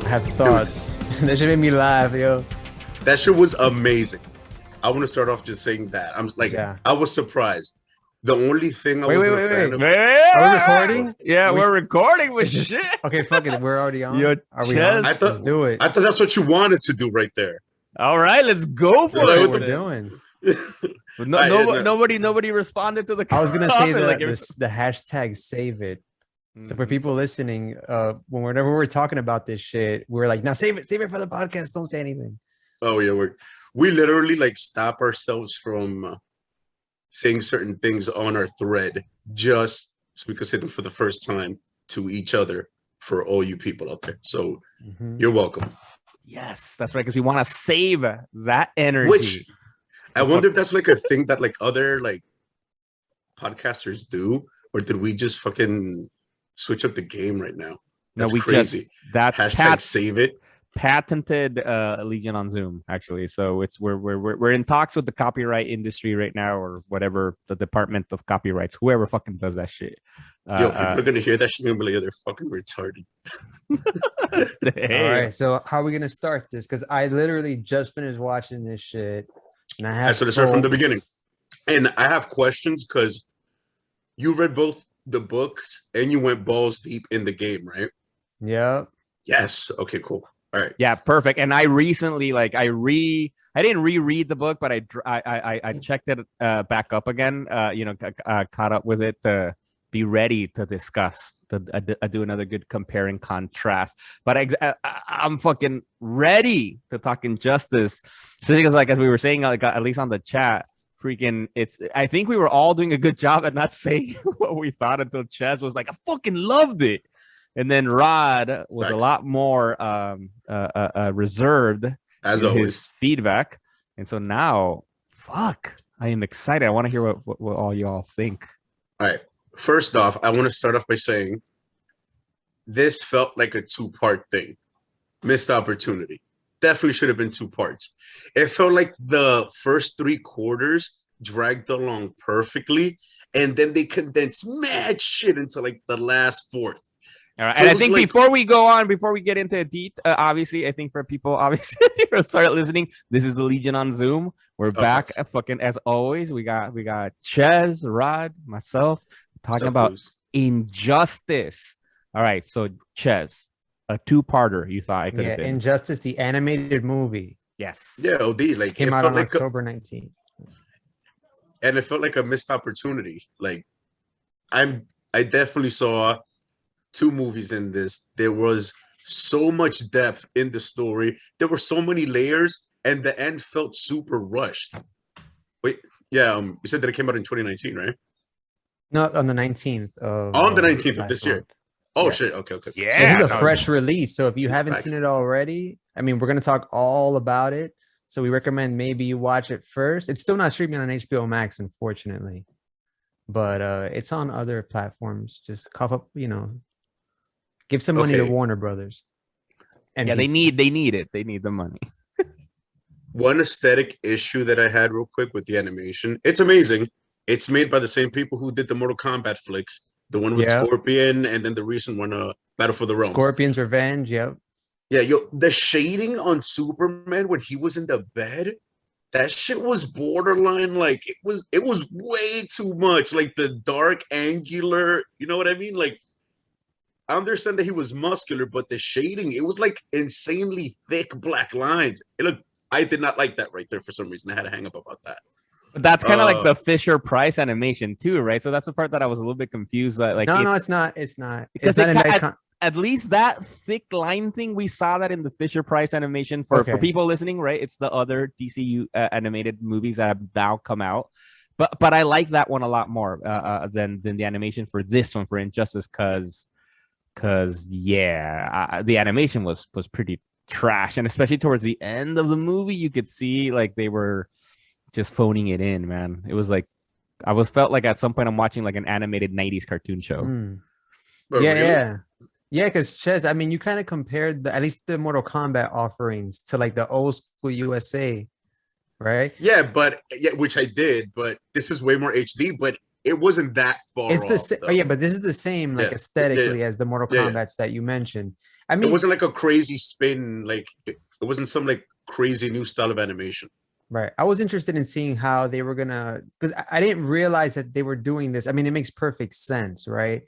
have thoughts. That shit made me laugh, yo. That shit was amazing. I want to start off just saying that. I'm like, I was surprised. The only thing I wasn't a fan of. Are we recording? Yeah, we're recording with shit. Okay, fuck it. We're already on. Are we on? Let's do it. I thought that's what you wanted to do right there. All right, let's go for it. What we're doing. Nobody responded to the. I was gonna say the hashtag save it. So for people listening, whenever we're talking about this shit, we're like, now save it for the podcast. Don't say anything. Oh yeah, we literally like stop ourselves from saying certain things on our thread just so we could say them for the first time to each other for all you people out there. So you're welcome. Yes, that's right, because we want to save that energy. Which I wonder if that's like a thing that like other like podcasters do, or did we just fucking switch up the game right now? That's crazy. That's hashtag save it. Patented Legion on Zoom, actually. So it's we're in talks with the copyright industry right now, or whatever, the Department of Copyrights, whoever fucking does that shit. Yo, people are gonna hear that shit and be like, they're fucking retarded. All right, so how are we gonna start this? Because I literally just finished watching this shit, and I have to start from the beginning. And I have questions because you read both the books and you went balls deep in the game, right? Yeah. Yes. Okay. Cool. All right. Yeah, perfect. And I recently, I didn't reread the book, but I checked it back up again. Caught up with it to be ready to discuss. I do another good compare and contrast. But I'm fucking ready to talk Injustice. So because, as we were saying, at least on the chat, I think we were all doing a good job at not saying what we thought until Ches was like, I fucking loved it. And then Rod was a lot more reserved as in always his feedback. And so now, fuck, I am excited. I want to hear what all y'all think. All right. First off, I want to start off by saying this felt like a two-part thing. Missed opportunity. Definitely should have been two parts. It felt like the first three quarters dragged along perfectly, and then they condensed mad shit into like the last fourth. All right. So and I think before we get into deep, obviously, I think for people, obviously, start listening. This is the Legion on Zoom. We're back, fucking as always. We got Ches, Rod, myself talking about Injustice. All right, so Ches, a two-parter. You thought I could have been Injustice, the animated movie. Yes. Yeah, OD. Like came out on October 19th, and it felt like a missed opportunity. Like I definitely saw two movies in this. There was so much depth in the story. There were so many layers, and the end felt super rushed. Wait, yeah, you said that it came out in 2019, right? No, on the 19th of on the 19th of this year. Oh yeah. Shit! Okay. Yeah, so this is a fresh release. So if you haven't seen it already, I mean, we're gonna talk all about it. So we recommend maybe you watch it first. It's still not streaming on HBO Max, unfortunately, but it's on other platforms. Just cough up, give some money to Warner Brothers. And they need it. They need the money. One aesthetic issue that I had real quick with the animation, it's amazing. It's made by the same people who did the Mortal Kombat flicks, the one with Scorpion, and then the recent one, Battle for the Realms. Scorpion's Revenge, yep. Yeah, the shading on Superman when he was in the bed, that shit was borderline. Like it was way too much. Like the dark, angular, you know what I mean? Like I understand that he was muscular, but the shading, it was like insanely thick black lines. I did not like that right there for some reason. I had to hang up about that. But that's kind of like the Fisher Price animation too, right? So that's the part that I was a little bit confused. That no, it's not. It's not. Because at least that thick line thing, we saw that in the Fisher Price animation for people listening, right? It's the other DCU animated movies that have now come out. But I like that one a lot more than the animation for this one for Injustice, because the animation was pretty trash, and especially towards the end of the movie, you could see like they were just phoning it in, man. It was like felt like at some point I'm watching like an animated 90s cartoon show. Yeah, because Ches, I mean, you kind of compared at least the Mortal Kombat offerings to like the old school USA, right? Yeah, which I did, but this is way more HD, but it wasn't that far. It's the same, but this is the same like aesthetically as the Mortal Kombats that you mentioned. I mean, it wasn't like a crazy spin. Like it wasn't some like crazy new style of animation. right. I was interested in seeing how they were gonna, because I didn't realize that they were doing this. I mean, it makes perfect sense, right?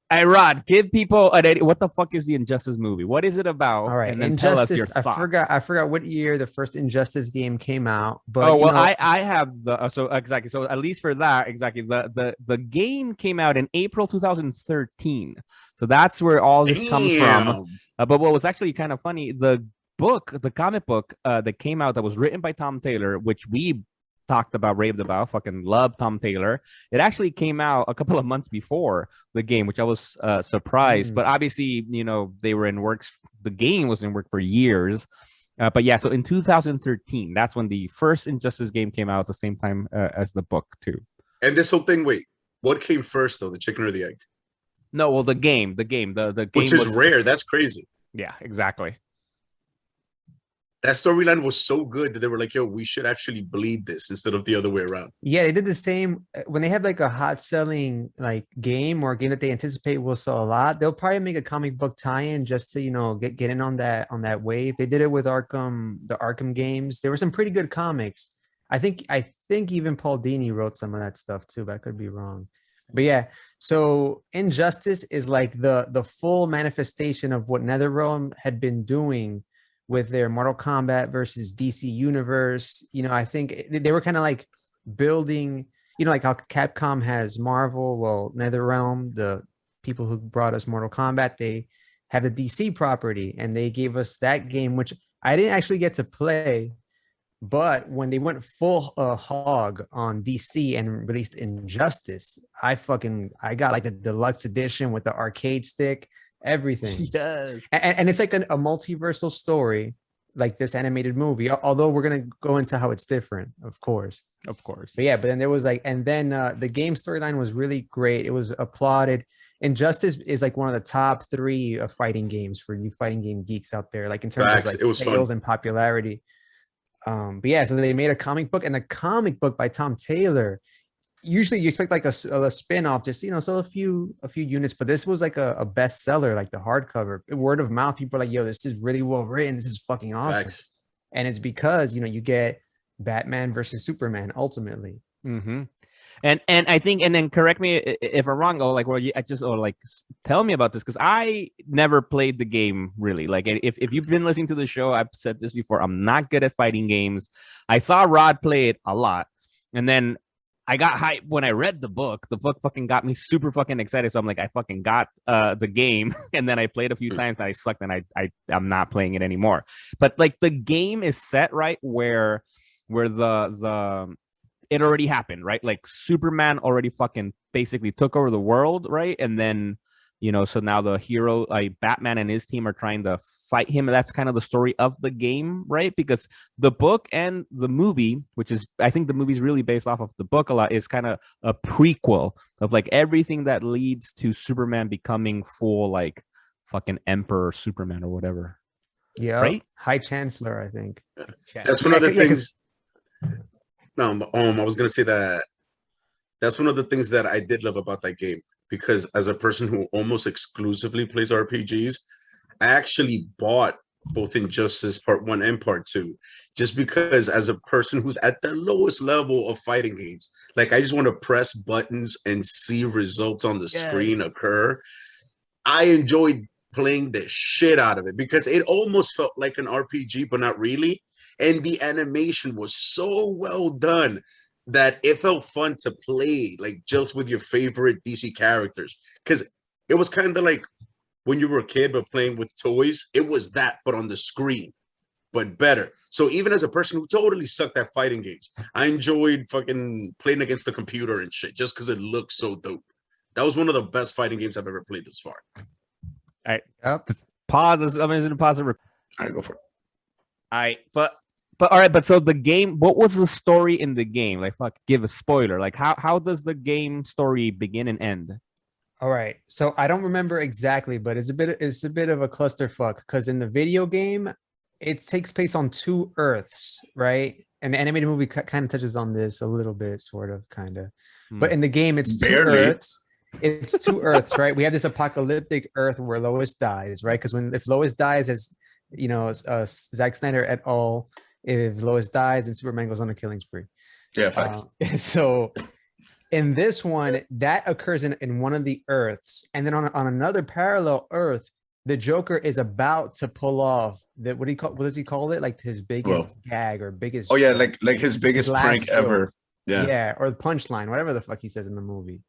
Hey, Rod, give people what the fuck is the Injustice movie? What is it about? All right, And then tell us your Injustice. thoughts. I forgot what year the first Injustice game came out, but Oh you well, know, I have the so exactly. So at least for that, exactly the game came out in April 2013. So that's where all this comes from. But what was actually kind of funny, the comic book that came out that was written by Tom Taylor, which we talked about, raved about, fucking love Tom Taylor. It actually came out a couple of months before the game, which I was surprised. But obviously, you know, they were in works. The game was in work for years. But yeah, so in 2013, that's when the first Injustice game came out at the same time as the book too. And this whole thing, wait, what came first though, the chicken or the egg? No, well, the game, the game, which is rare. That's crazy. Yeah, exactly. That storyline was so good that they were like, yo, we should actually bleed this instead of the other way around. Yeah, they did the same when they have like a hot selling like game or a game that they anticipate will sell a lot. They'll probably make a comic book tie-in just to, you know, get in on that wave. They did it with the Arkham games. There were some pretty good comics. I think even Paul Dini wrote some of that stuff too, but I could be wrong. But yeah, so Injustice is like the full manifestation of what NetherRealm had been doing with their Mortal Kombat versus DC universe. You know, I think they were kind of like building, you know, like how Capcom has Marvel. Well, NetherRealm, the people who brought us Mortal Kombat, they have the DC property, and they gave us that game, which I didn't actually get to play. But when they went full hog on DC and released Injustice, I got like the deluxe edition with the arcade stick, everything. Yes. And it's like a multiversal story, like this animated movie, although we're going to go into how it's different, of course. But yeah, but then there was like, and then the game storyline was really great. It was applauded. Injustice is like one of the top 3 of fighting games for you fighting game geeks out there, like in terms of like sales and popularity. But yeah, so they made a comic book, and the comic book by Tom Taylor, usually you expect like a spin-off, just, you know, sell a few units, but this was like a bestseller, like the hardcover, word of mouth. People are like, yo, this is really well written, this is fucking awesome. Facts. And it's because, you know, you get Batman versus Superman ultimately. And I think, and then correct me if I'm wrong, tell me about this, because I never played the game really. Like, if you've been listening to the show, I've said this before, I'm not good at fighting games. I saw Rod play it a lot, and then I got hyped when I read the book. The book fucking got me super fucking excited. So I'm like, I fucking got the game, and then I played a few times and I sucked, and I'm not playing it anymore. But like the game is set right where the it already happened, right? Like Superman already fucking basically took over the world, right? And then, you know, so now the hero, like Batman and his team, are trying to fight him. That's kind of the story of the game, right? Because the book and the movie, which is, I think the movie's really based off of the book a lot, is kind of a prequel of like everything that leads to Superman becoming full, like fucking Emperor Superman or whatever. Yeah, right? High Chancellor, I think. That's one of the things. No, I was gonna say that's one of the things that I did love about that game, because as a person who almost exclusively plays RPGs, I actually bought both Injustice Part 1 and Part 2, just because as a person who's at the lowest level of fighting games, like I just want to press buttons and see results on the screen occur. I enjoyed playing the shit out of it because it almost felt like an RPG, but not really. And the animation was so well done that it felt fun to play, like just with your favorite DC characters. Because it was kind of like when you were a kid, but playing with toys. It was that, but on the screen, but better. So even as a person who totally sucked at fighting games, I enjoyed fucking playing against the computer and shit just because it looked so dope. That was one of the best fighting games I've ever played this far. All right. Pause. I'm going to pause it. All right, go for it. All right. But all right, but so the game, what was the story in the game? Like, fuck, give a spoiler. Like, how does the game story begin and end? All right, so I don't remember exactly, but it's a bit of a clusterfuck, because in the video game, it takes place on 2 Earths, right? And the animated movie kind of touches on this a little bit, sort of, kind of. But in the game, it's 2 Earths. it's two Earths, right? We have this apocalyptic Earth where Lois dies, right? Because if Lois dies, as you know, Zack Snyder et al. If Lois dies, then Superman goes on a killing spree. Yeah, facts. So in this one, that occurs in one of the Earths, and then on another parallel Earth, the Joker is about to pull off the what does he call it? Like his biggest gag or biggest. Oh yeah, like his biggest prank ever. Yeah, or the punchline, whatever the fuck he says in the movie.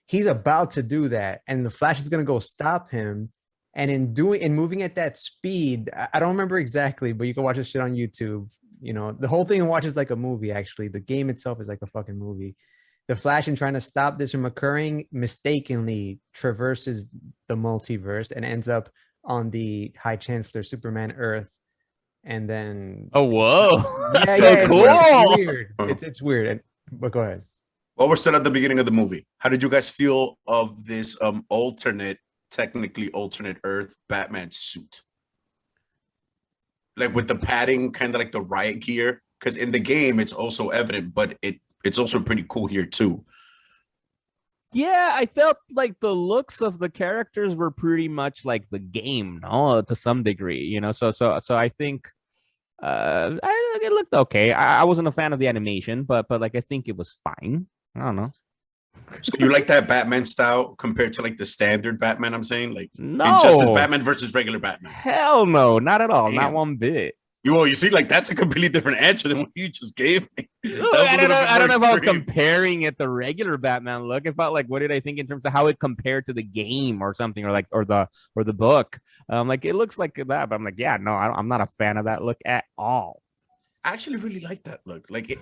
He's about to do that, and the Flash is gonna go stop him. And in moving at that speed, I don't remember exactly, but you can watch this shit on YouTube. You know, the whole thing watches like a movie. Actually, the game itself is like a fucking movie. The Flash, in trying to stop this from occurring, mistakenly traverses the multiverse and ends up on the High Chancellor Superman Earth. And then, oh whoa, that's so cool. It's weird. It's weird. But go ahead. Well, we're still at the beginning of the movie. How did you guys feel of this technically alternate Earth Batman suit? Like with the padding, kind of like the riot gear, because in the game it's also evident, but it's also pretty cool here too. Yeah, I felt like the looks of the characters were pretty much like the game, no, to some degree, you know. So I think it looked okay. I wasn't a fan of the animation, but like I think it was fine. I don't know. So you like that Batman style compared to like the standard Batman? I'm saying, like, no, Injustice Batman versus regular Batman. Hell no, not at all. Damn. Not one bit. You see, like that's a completely different answer than what you just gave me. I don't know if I was comparing it to regular Batman look. It felt like, what did I think in terms of how it compared to the game or something, or the book? Like it looks like that, but I'm like, yeah, no, I'm not a fan of that look at all. I actually really like that look. Like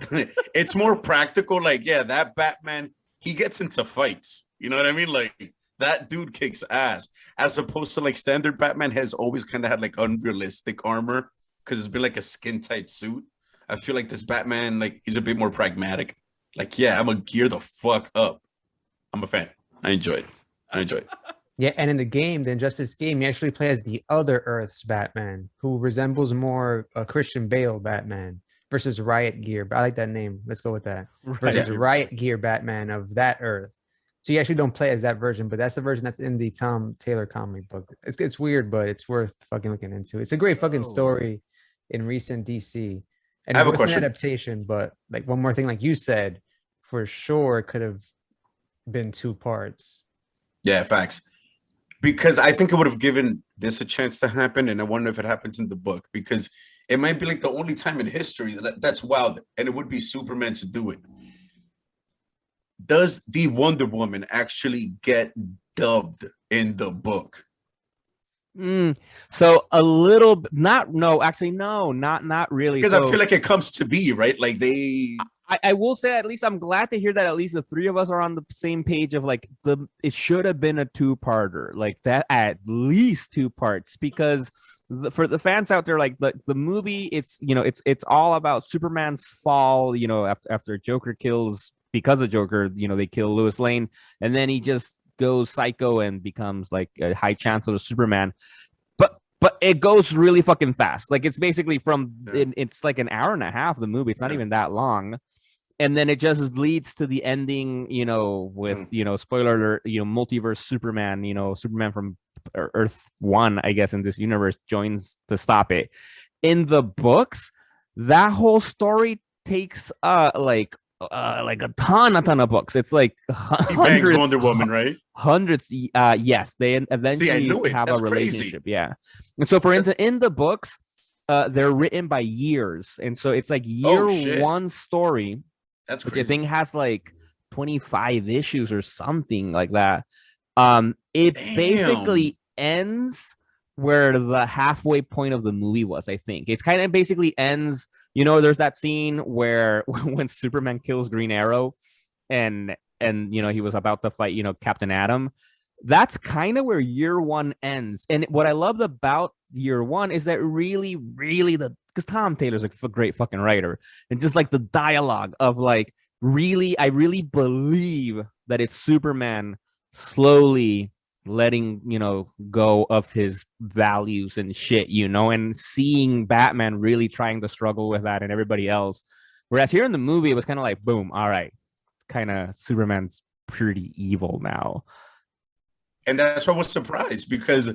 it's more practical. Like, yeah, that Batman, he gets into fights. You know what I mean? Like that dude kicks ass, as opposed to like standard Batman has always kind of had like unrealistic armor because it's been like a skin tight suit. I feel like this Batman, like he's a bit more pragmatic. Like, yeah, I'm gonna gear the fuck up. I'm a fan. I enjoy it. Yeah, and in the game, the Injustice game, you actually play as the other Earth's Batman, who resembles more a Christian Bale Batman versus Riot Gear. But I like that name. Let's go with that. Versus Riot Gear Batman of that Earth. So you actually don't play as that version, but that's the version that's in the Tom Taylor comic book. It's weird, but it's worth fucking looking into. It's a great fucking story in recent DC. And I have a an question. Adaptation, but like one more thing, like you said, for sure it could have been two parts. Yeah, facts. Because I think it would have given this a chance to happen, and I wonder if it happens in the book, because it might be like the only time in history that's wild, and it would be Superman to do it. Does the Wonder Woman actually get dubbed in the book? So a little, not really. Because I feel like it comes to be, right? Like I will say, at least I'm glad to hear that at least the three of us are on the same page of like it should have been a two-parter, like that, at least two parts, because for the fans out there, like the movie, it's all about Superman's fall, after Joker kills, because of Joker, they kill Lois Lane, and then he just goes psycho and becomes like a High Chancellor Superman. But it goes really fucking fast. Like it's basically it's like an hour and a half of the movie. It's not even that long. And then it just leads to the ending, with, spoiler alert, multiverse Superman, Superman from Earth 1, I guess, in this universe joins to stop it. In the books, that whole story takes like a ton of books. It's like hundreds. He bangs Wonder Woman, right? Hundreds. Yes, they eventually have a relationship. Crazy. Yeah. And so, for instance, in the books, they're written by years, and so it's like year one story. That's crazy. Which I think has like 25 issues or something like that. It basically ends where the halfway point of the movie was. I think it kind of basically ends. There's that scene where when Superman kills Green Arrow, and he was about to fight Captain Atom. That's kind of where year one ends. And what I loved about year one is that really because Tom Taylor's a great fucking writer, and just like the dialogue of like I really believe that it's Superman slowly letting go of his values and shit, and seeing Batman really trying to struggle with that and everybody else. Whereas here in the movie, it was kind of like, boom, all right, kind of Superman's pretty evil now. And that's why I was surprised, because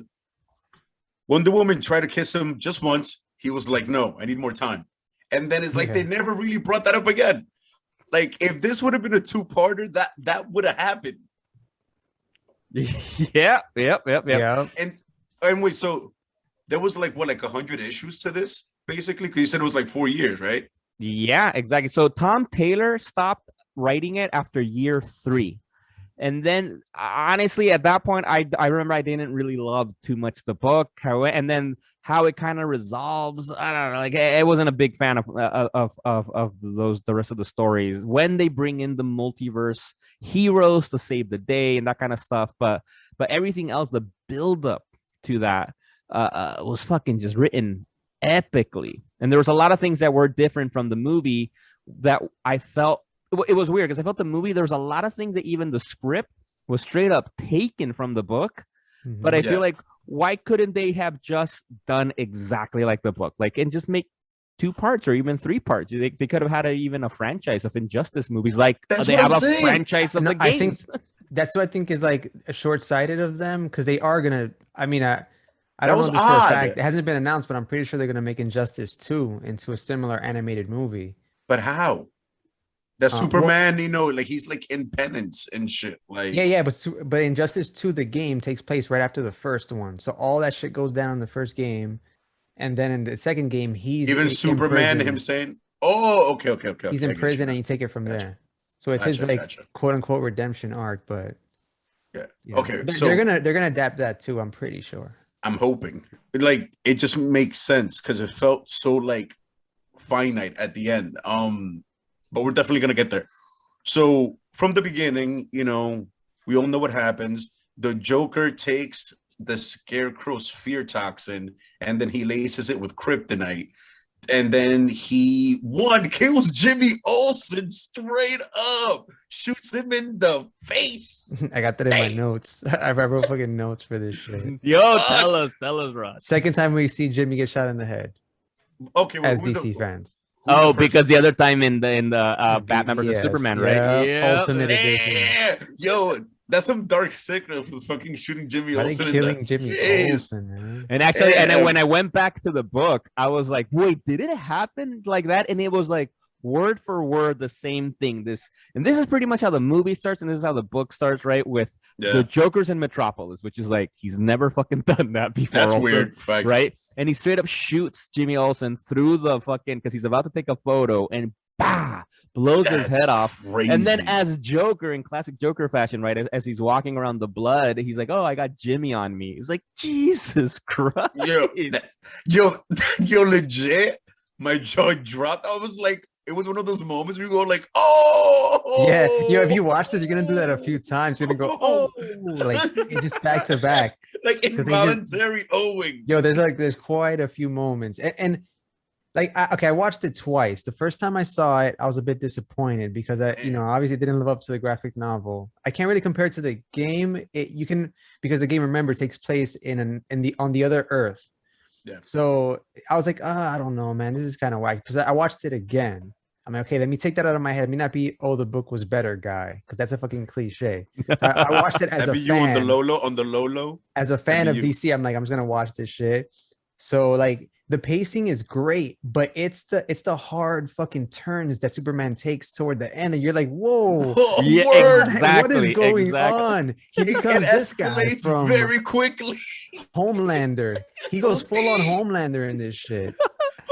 Wonder Woman tried to kiss him just once. He was like, no, I need more time. And then it's like they never really brought that up again. Like, if this would have been a two-parter, that would have happened. Yep. And wait, so there was like 100 issues to this, basically? Because you said it was like 4 years, right? Yeah, exactly. So Tom Taylor stopped writing it after year 3. And then honestly, at that point, I remember I didn't really love too much the book, and then how it kind of resolves. I don't know, like I wasn't a big fan of the rest of the stories when they bring in the multiverse heroes to save the day and that kind of stuff. But everything else, the build up to that was fucking just written epically, and there was a lot of things that were different from the movie that I felt. It was weird because I felt the movie, there was a lot of things that even the script was straight up taken from the book. Mm-hmm. But I feel like, why couldn't they have just done exactly like the book? Like, and just make 2 parts or even 3 parts. They could have had even a franchise of Injustice movies. Like, they have a franchise of the games. I think that's what I think is like short-sighted of them, because they are going to, I mean, I don't know this for a fact. It hasn't been announced, but I'm pretty sure they're going to make Injustice 2 into a similar animated movie. But how? That Superman, you know, like he's like in penance and shit. Like but Injustice 2, the game takes place right after the first one, so all that shit goes down in the first game, and then in the second game, he's even Superman him saying, "Oh, okay." He's in prison, and you take it from there. So it's his like quote unquote redemption arc, but okay, they're gonna adapt that too. I'm pretty sure. I'm hoping, like, it just makes sense because it felt so like finite at the end. But we're definitely going to get there. So from the beginning, you know, we all know what happens. The Joker takes the Scarecrow's fear toxin and then he laces it with kryptonite. And then he kills Jimmy Olsen straight up, shoots him in the face. I got that in my notes. I wrote fucking notes for this shit. Yo, tell us, Ross. Second time we see Jimmy get shot in the head. Okay, as DC fans. Oh, because the other time in the Batman vs Superman, right? Yeah, Ultimate Edition. Yo, that's some dark sickness. Was fucking shooting Jimmy Olsen. Killing Jimmy Olsen, man. And actually, and then when I went back to the book, I was like, wait, did it happen like that? And it was like word for word the same thing. This is pretty much how the movie starts, and this is how the book starts, right? With the Joker's in Metropolis, which is like he's never fucking done that before. That's also, weird, right? And he straight up shoots Jimmy Olsen through the fucking, because he's about to take a photo, and blows his head off. Crazy. And then as Joker, in classic Joker fashion, right, as he's walking around the blood, he's like, oh, I got Jimmy on me. He's like, Jesus Christ. Yo, legit, my jaw dropped. I was like, it was one of those moments where you go like, oh yeah. Yo, if you watch this, you're gonna do that a few times. You're gonna go, oh, like just back to back, like involuntary owing. Yo, there's quite a few moments, and like, I watched it twice. The first time I saw it, I was a bit disappointed because obviously it didn't live up to the graphic novel. I can't really compare it to the game. Because the game, remember, takes place on the other Earth. Yeah. So I was like, I don't know, man, this is kind of whack. Because I watched it again. I'm like, okay, let me take that out of my head. It may not be, the book was better, guy, because that's a fucking cliche. So I watched it as a fan. You on the Lolo. As a fan of DC, I'm like, I'm just gonna watch this shit. So like, the pacing is great, but it's the hard fucking turns that Superman takes toward the end, and you're like, whoa, exactly, what is going on? He becomes this guy from very quickly. Homelander. He goes full on Homelander in this shit.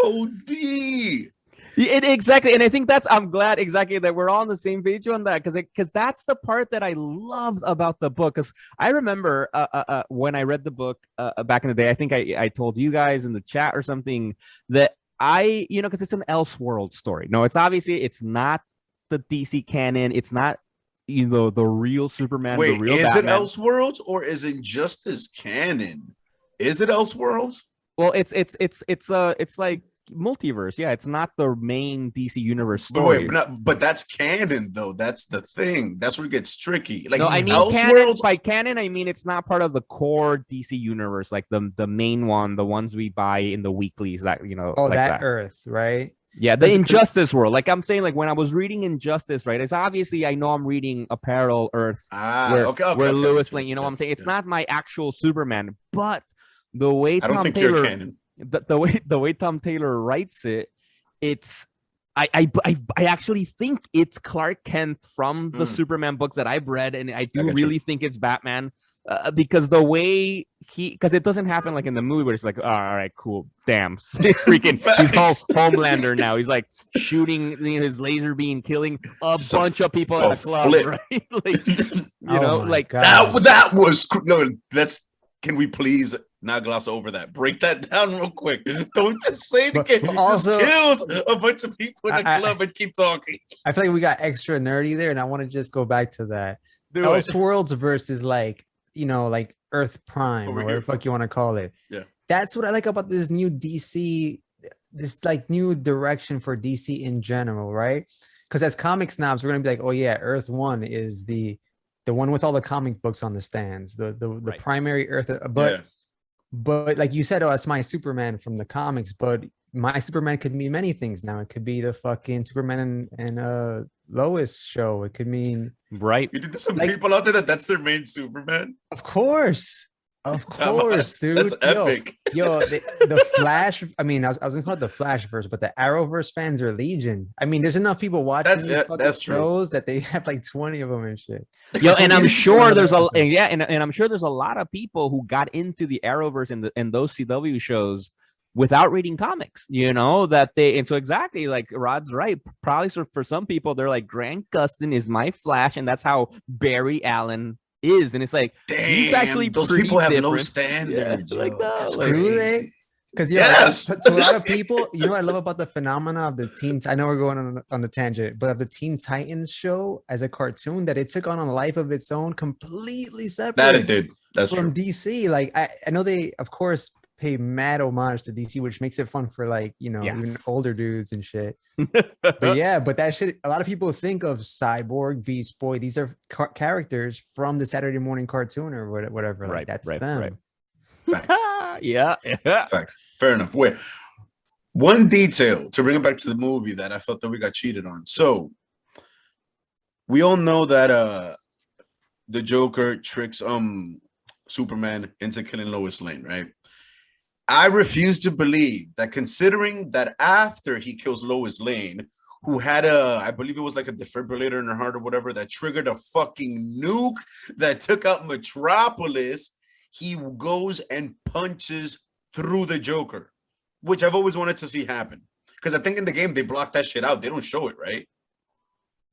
OD. Exactly, and I think I'm glad exactly that we're all on the same page on that, because that's the part that I loved about the book. Because I remember when I read the book back in the day, I think I told you guys in the chat or something that because it's an Elseworld story. No, it's not the DC canon. It's not the real Superman. Wait, the real is Batman. it Elseworlds or is Injustice canon? Is it Elseworlds? Well, it's like multiverse. Yeah, it's not the main DC universe story. But that's canon, though. That's the thing. That's where it gets tricky. Like, no, I mean canon. By canon, I mean it's not part of the core DC universe, like the main one, the ones we buy in the weeklies. That like that Earth, right? Yeah, the Injustice world. Like I'm saying, like when I was reading Injustice, right? It's obviously I know I'm reading a parallel Earth where Lois Lane. You know what I'm saying? It's not my actual Superman, but the way Tom Taylor, the way Tom Taylor writes it, it's I actually think it's Clark Kent from the Superman books that I've read, and I do really think it's Batman. Because the way because it doesn't happen like in the movie where it's like, oh, all right, cool, damn, freaking, he's Homelander now. He's like shooting, his laser beam, killing a bunch of people at a club, right? Like, like that was no. Can we please not gloss over that? Break that down real quick. Don't just say it again. But also, just kills a bunch of people in a club and keep talking. I feel like we got extra nerdy there, and I want to just go back to that. Elseworlds versus like Earth Prime or whatever the fuck you want to call it. Yeah. That's what I like about this new DC, this like new direction for DC in general, right? Because as comic snobs, we're gonna be like, oh yeah, Earth 1 is the one with all the comic books on the stands, the primary Earth. But like you said, oh, that's my Superman from the comics, but my Superman could mean many things now. It could be the fucking Superman and Lois show. It could mean you think there's some people out there that's their main Superman? Of course, dude. That's epic. Yo, the Flash. I mean, I was gonna call it the Flashverse, but the Arrowverse fans are legion. I mean, there's enough people watching these fucking shows that they have like 20 of them and shit. Yo, and I'm sure there's and I'm sure there's a lot of people who got into the Arrowverse and those CW shows without reading comics, and so exactly like Rod's right. Probably for some people, they're like, Grant Gustin is my Flash, and that's how Barry Allen is, and it's like, damn, he's actually those people have no standards. Yeah, like that, do they? Because to a lot of people, what I love about the phenomena of the Teen. I know we're going on the tangent, but of the Teen Titans show as a cartoon, that it took on a life of its own, completely separate. That it did. That's from true. DC. Like I know they, of course, pay mad homage to DC, which makes it fun for like even older dudes and shit. but that shit, a lot of people think of Cyborg, Beast Boy, these are characters from the Saturday morning cartoon or whatever. Like that's them. Yeah. Fact. Fair enough. One detail to bring it back to the movie that I felt that we got cheated on. So we all know that the Joker tricks Superman into killing Lois Lane, right? I refuse to believe that, considering that after he kills Lois Lane, who had I believe it was like a defibrillator in her heart or whatever, that triggered a fucking nuke that took out Metropolis, he goes and punches through the Joker, which I've always wanted to see happen. Because I think in the game, they blocked that shit out. They don't show it, right?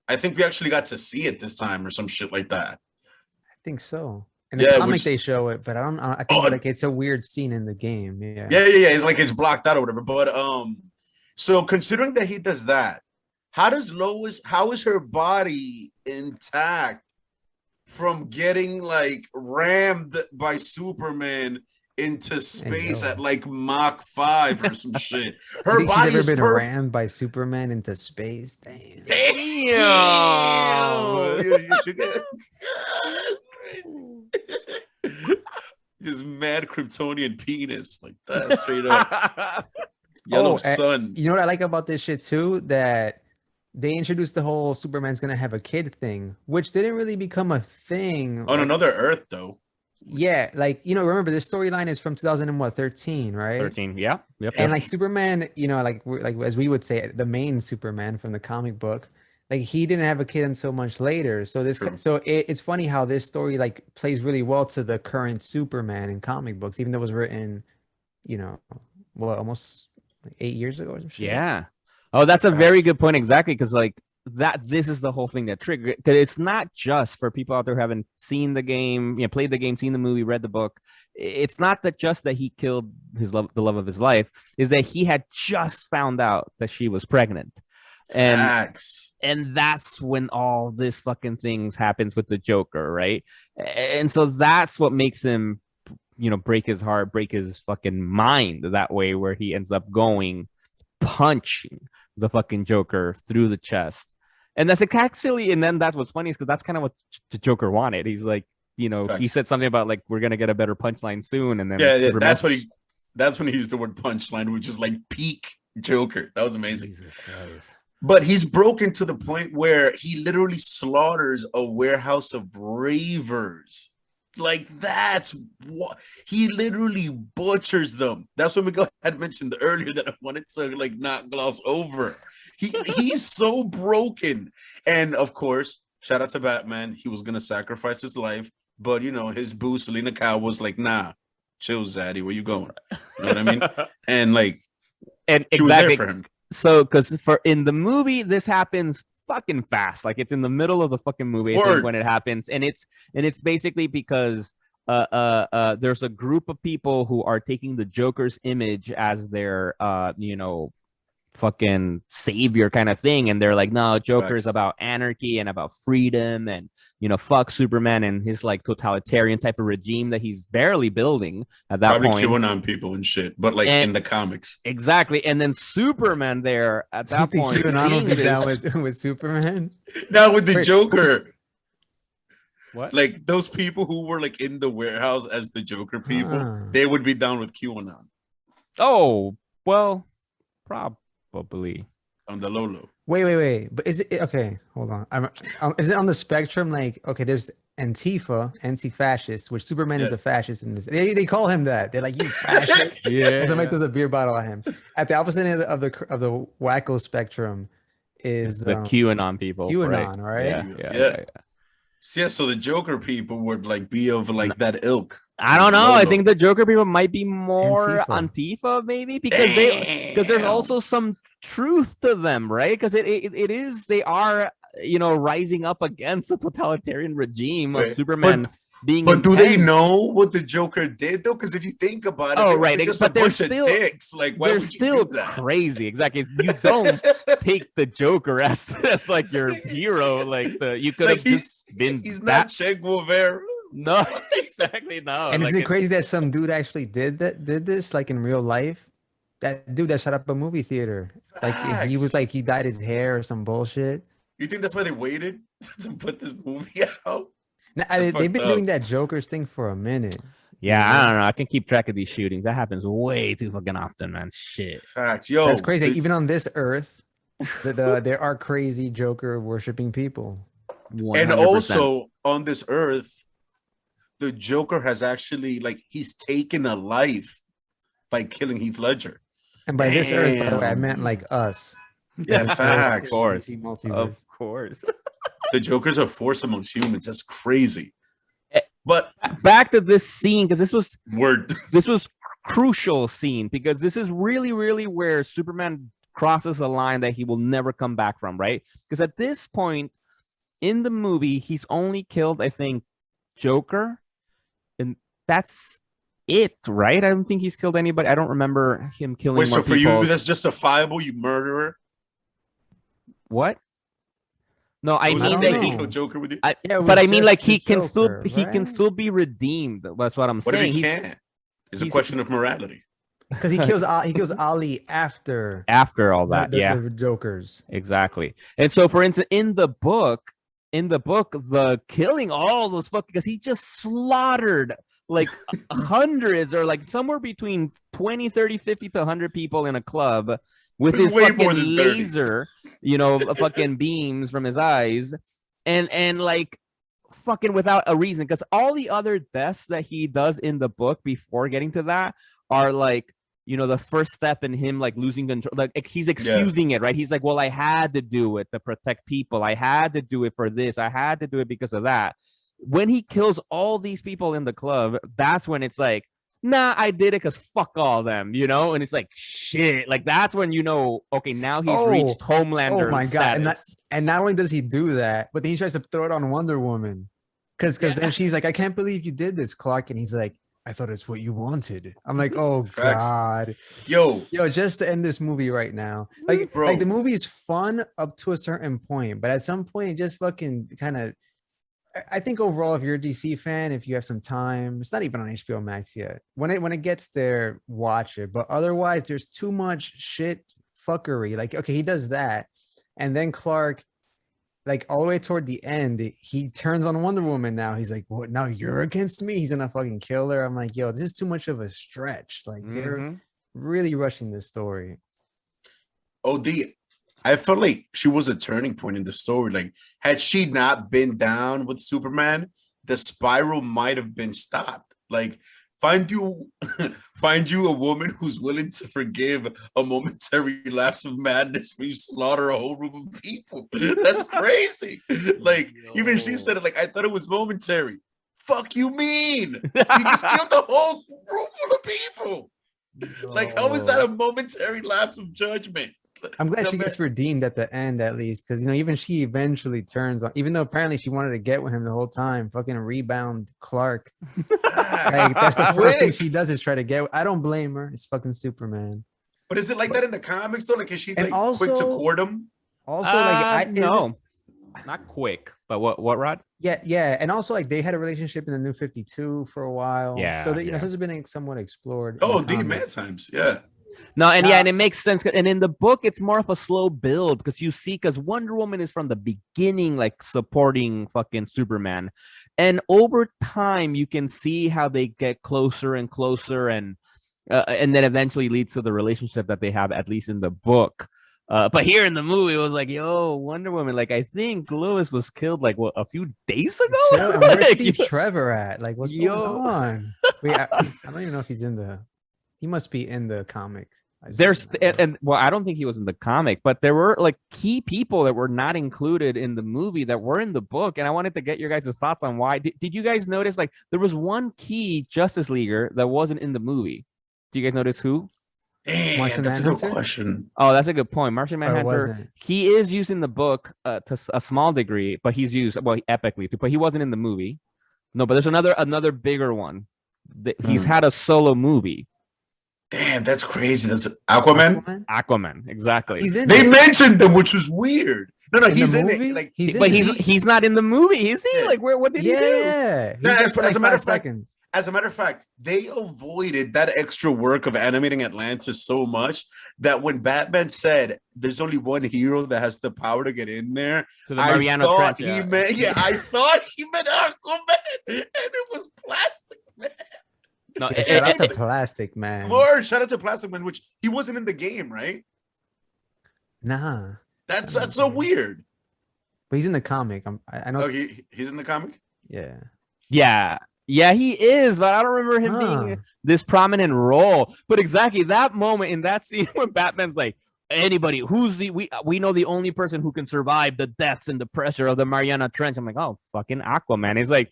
I think we actually got to see it this time or some shit like that. I think so. In the comic, they show it, but I think like it's a weird scene in the game. Yeah. It's like it's blocked out or whatever. But so considering that he does that, how is her body intact from getting like rammed by Superman into space at like Mach 5 or some shit? Her body has been rammed by Superman into space. Damn. This mad Kryptonian penis, like that, straight up. Yellow sun. You know what I like about this shit too? That they introduced the whole Superman's gonna have a kid thing, which didn't really become a thing on another Earth, though. Yeah, like remember this storyline is from 2013, right? 13, yeah, yep. And like Superman, like as we would say, the main Superman from the comic book, like he didn't have a kid until much later. So it's funny how this story like plays really well to the current Superman in comic books, even though it was written, almost like 8 years ago or some shit. Yeah. Oh, that's a very good point. Exactly, because like this is the whole thing that triggered. Because it's not just for people out there who haven't seen the game, played the game, seen the movie, read the book. It's not just that he killed the love of his life. Is that he had just found out that she was pregnant, and that's when all this fucking things happens with the Joker, right? And so that's what makes him, break his heart, break his fucking mind that way, where he ends up punching the fucking Joker through the chest. And that's actually, and then that's what's funny is because that's kind of what the Joker wanted. He's like, he said something about like, we're gonna get a better punchline soon, and then that's when he used the word punchline, which is like peak Joker. That was amazing. Jesus Christ. But he's broken to the point where he literally slaughters a warehouse of ravers. Like that's what he literally butchers them. That's what Miguel had mentioned earlier that I wanted to like not gloss over. He's so broken. And of course, shout out to Batman. He was gonna sacrifice his life, but you know, his boo Selena Kyle was like, nah, chill, Zaddy, where you going? You know what I mean? And like, and she was exactly there for him. so because for in the movie this happens fucking fast, like it's in the middle of the fucking movie, I think, when it happens, and it's basically because there's a group of people who are taking the Joker's image as their you know, fucking savior kind of thing, and they're like, no, Joker's about anarchy and about freedom, and you know, fuck Superman and his like totalitarian type of regime that he's barely building at that Probably point. QAnon people and shit, but like in the comics. Exactly. And then Superman there at that point, QAnon will be down with Superman. Now with the Joker. What? Like those people who were like in the warehouse as the Joker people, they would be down with QAnon. Oh, well, probably. On the low. Wait. But is it okay? Hold on. Is it on the spectrum? Like, okay, there's Antifa, anti-fascist, which Superman is a fascist in this. They call him that. They're like, you fascist. Yeah. Somebody throws a beer bottle at him. At the opposite end of the wacko spectrum is the QAnon people. QAnon, right? Yeah. Yeah, so the Joker people would like be of like that ilk. I don't know. I think the Joker people might be more Antifa maybe, because there's also some truth to them, right? Because it is, they are, you know, rising up against the totalitarian regime of Superman being. But do they know what the Joker did though? Because if you think about it, but they're still dicks. Like, why they're would still you do that? crazy. Exactly. You don't take the Joker as like your hero. Like you could have just been. He's not Che Guevara. No, exactly. No. And like, isn't it crazy that some dude actually did this like in real life? That dude that shut up a movie theater, like he was like, he dyed his hair or some bullshit. You think that's why they waited to put this movie out? Now, they've been doing that Joker's thing for a minute. Yeah, I don't know. I can keep track of these shootings. That happens way too fucking often, man. Shit. Facts. Yo, that's crazy. Even on this earth, there are crazy Joker worshipping people. 100%. And also on this earth, the Joker has actually, like, he's taken a life by killing Heath Ledger. And by this earth, by the way, I meant like us. Yeah, facts. Of course. The Joker's a force amongst humans. That's crazy. But back to this scene, because this was this was crucial scene, because this is really, really where Superman crosses a line that he will never come back from, right? Because at this point in the movie, he's only killed, I think, Joker, and that's it, right? I don't think he's killed anybody. I don't remember him killing more so for people. you, that's justifiable, you murderer? What? No, I mean that he killed Joker with you. But I mean, like, he can Joker, he can still be redeemed. That's what I'm What saying. if he can't? It's a question of morality. Because he kills Ali after all that. the Jokers. Exactly. And so, for instance, in the book, the killing all those fucking, because he just slaughtered like hundreds, or like somewhere between 20, 30, 50 to 100 people in a club with his fucking laser, you know, fucking beams from his eyes, and like fucking without a reason. Because all the other deaths that he does in the book before getting to that are like, you know, the first step in him like losing control. Like he's excusing it, right? He's like, well, I had to do it to protect people. I had to do it for this. I had to do it because of that. When he kills all these people in the club, that's when it's like, nah, I did it because fuck all them, you know? And it's like, shit. Like, that's when you know, okay, now he's reached Homelander status. And not only does he do that, but then he tries to throw it on Wonder Woman. Because then she's like, I can't believe you did this, Clark. And he's like, I thought it's what you wanted. I'm like, oh God. Yo, just to end this movie right now. Like the movie's fun up to a certain point, but at some point it just fucking kind of, I think overall, if you're a DC fan, if you have some time, it's not even on HBO Max yet. When it gets there, watch it. But otherwise, there's too much shit fuckery. Like, okay, he does that. And then Clark, like all the way toward the end, he turns on Wonder Woman now. He's like, what, now you're against me? He's gonna fucking kill her. I'm like, yo, this is too much of a stretch. Like, they're really rushing this story. OD. I felt like she was a turning point in the story. Like, had she not been down with Superman, the spiral might have been stopped. Like, find you a woman who's willing to forgive a momentary lapse of madness when you slaughter a whole group of people. That's crazy. Like, even she said it. Like, I thought it was momentary. Fuck you mean? You just killed the whole group full of people. Like, how is that a momentary lapse of judgment? I'm glad she gets redeemed at the end, at least, because even she eventually turns on. Even though apparently she wanted to get with him the whole time, fucking rebound Clark. Like, that's the first thing she does is try to get. I don't blame her. It's fucking Superman. But is it like that in the comics though? Like, is she like also, quick to court him? Also, like, no, not quick. But what, Rod? Yeah, and also like they had a relationship in the New 52 for a while. Yeah, so that this has been somewhat explored. Oh, deep man times, yeah. No, and and it makes sense. And in the book, it's more of a slow build because Wonder Woman is from the beginning, like supporting fucking Superman. And over time, you can see how they get closer and closer and then eventually leads to the relationship that they have, at least in the book. But here in the movie, it was like, yo, Wonder Woman, like, I think Lois was killed like a few days ago. Yeah, where's Steve Trevor at? Like, what's going on? Wait, I don't even know if he's in the. He must be in the comic. Well, I don't think he was in the comic, but there were like key people that were not included in the movie that were in the book, and I wanted to get your guys' thoughts on why. Did you guys notice like there was one key Justice Leaguer that wasn't in the movie? Do you guys notice who? Damn, that's a good question. Oh, that's a good point. Martian Manhunter. He is used in the book to a small degree, but he's used epically too. But he wasn't in the movie. No, but there's another bigger one. He's had a solo movie. Damn, that's crazy. That's Aquaman, exactly. They mentioned them, which was weird. No, he's in it. Like, he's not in the movie, is he? Like, what did he do? Yeah, as a matter of fact, they avoided that extra work of animating Atlantis so much that when Batman said there's only one hero that has the power to get in there, to the Mariana Trench, I thought he meant Aquaman, and it was Plastic Man. No, shout out to Plastic Man. Or shout out to Plastic Man, which he wasn't in the game, right? Nah, that's so weird. But he's in the comic. I know. Oh, he's in the comic. Yeah, he is. But I don't remember him being this prominent role. But exactly that moment in that scene when Batman's like, anybody who's we know the only person who can survive the deaths and the pressure of the Mariana Trench. I'm like, oh, fucking Aquaman. He's like,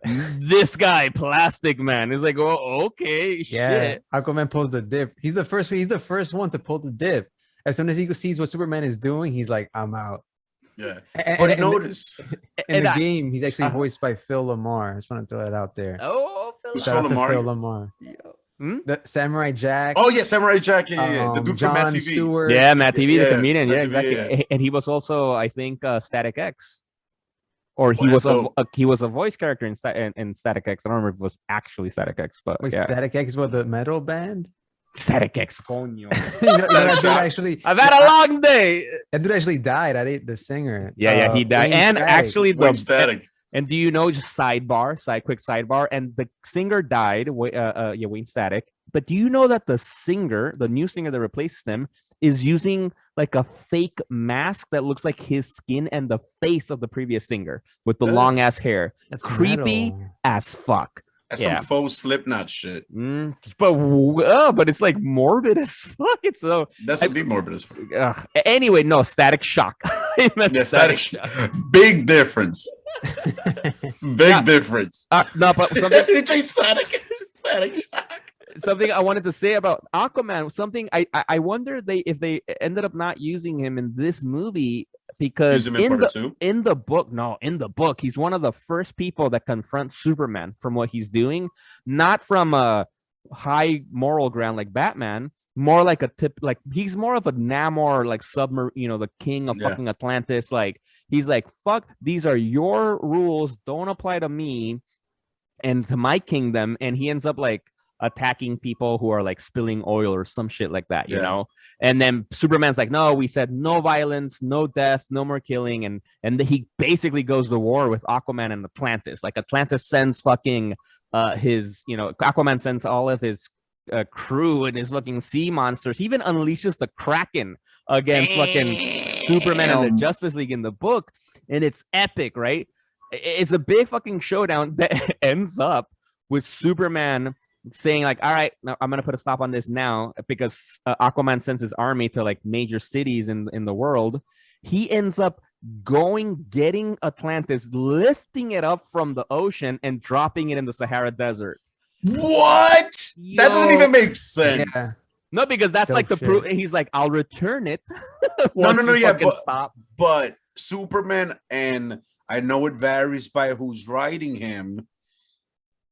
this guy, Plastic Man, is like, oh, okay, shit. Aquaman pulls the dip. He's the first one to pull the dip. As soon as he sees what Superman is doing, he's like, I'm out. Yeah. But notice in the game, he's actually voiced by Phil Lamar. I just want to throw that out there. Oh, Shout out to Phil Lamar. The Samurai Jack. Oh yeah, Samurai Jack. Yeah. The dude from Matt TV. Stewart. Yeah, Matt TV, the comedian. Yeah, TV, exactly. yeah. And he was also, I think, Static X. Or he was a voice character in Static X. I don't remember if it was actually Static X, but wait, Static X was the metal band? Static X, coño. I've had a long day. That dude actually died. I ate the singer. Yeah, he died. And Static. actually, Static. And do you know, just quick sidebar, and the singer died, Wayne Static. But do you know that the new singer that replaced him, is using like a fake mask that looks like his skin and the face of the previous singer with the long ass hair? That's creepy as fuck. That's some faux Slipknot shit. But it's like morbid as fuck. It's so that's would be morbid as fuck. Anyway, no, Static Shock. Static Shock. Big difference. Big difference. No, but something. Static Shock. Something I wanted to say about Aquaman. Something I wonder if they ended up not using him in this movie because in the book he's one of the first people that confronts Superman from what he's doing, not from a high moral ground like Batman, more like he's more of a Namor, like submarine, the king of fucking Atlantis. Like he's like, fuck, these are your rules, don't apply to me and to my kingdom, and he ends up like attacking people who are like spilling oil or some shit like that, you know? And then Superman's like, no, we said no violence, no death, no more killing. And he basically goes to war with Aquaman and Atlantis. Like Atlantis sends fucking Aquaman sends all of his crew and his fucking sea monsters. He even unleashes the Kraken against fucking Superman and the Justice League in the book, and it's epic, right? It's a big fucking showdown that ends up with Superman saying like, all right, now I'm gonna put a stop on this now, because Aquaman sends his army to like major cities in the world. He ends up getting Atlantis, lifting it up from the ocean and dropping it in the Sahara Desert. What? That doesn't even make sense. Yeah. No, because that's Dope like the shit. proof. He's like, I'll return it. No, yeah, Stop. but Superman, and I know it varies by who's writing him.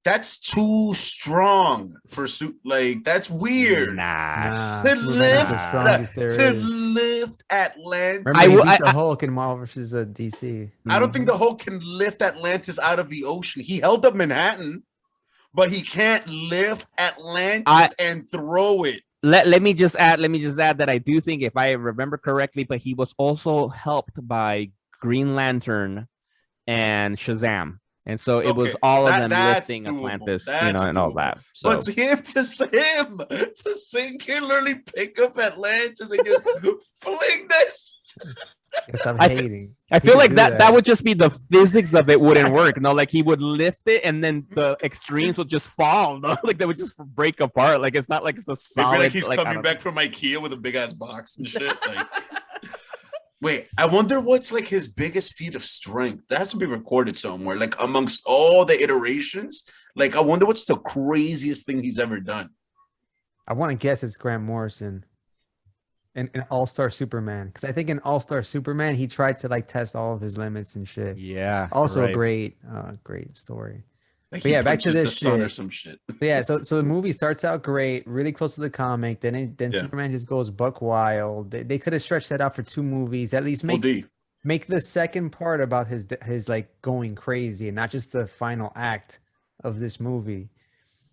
That's too strong for like that's weird. Nah. To Superman is the strongest there is. lift Atlantis. Remember, he beat the Hulk in Marvel versus DC. I don't think the Hulk can lift Atlantis out of the ocean. He held up Manhattan, but he can't lift Atlantis and throw it. Let me just add that I do think, if I remember correctly, but he was also helped by Green Lantern and Shazam. And so it was all of them lifting Atlantis, and all that. So. But to singularly pick up Atlantis and just fling that. Stop hating. I feel like that would just be the physics of it wouldn't work. No, like he would lift it and then the extremes would just fall. No, like they would just break apart. Like it's not like it's a solid. Like he's coming back from IKEA with a big ass box and shit. Like, wait, I wonder what's like his biggest feat of strength. That has to be recorded somewhere. Like amongst all the iterations, like I wonder what's the craziest thing he's ever done. I want to guess it's Grant Morrison in All-Star Superman, because I think in All-Star Superman he tried to like test all of his limits and shit. Yeah. Also a great story. Like but yeah, back to this shit. Or some shit. Yeah, so the movie starts out great, really close to the comic. Then Superman just goes buck wild. They could have stretched that out for 2 movies. At least make the second part about his like going crazy and not just the final act of this movie.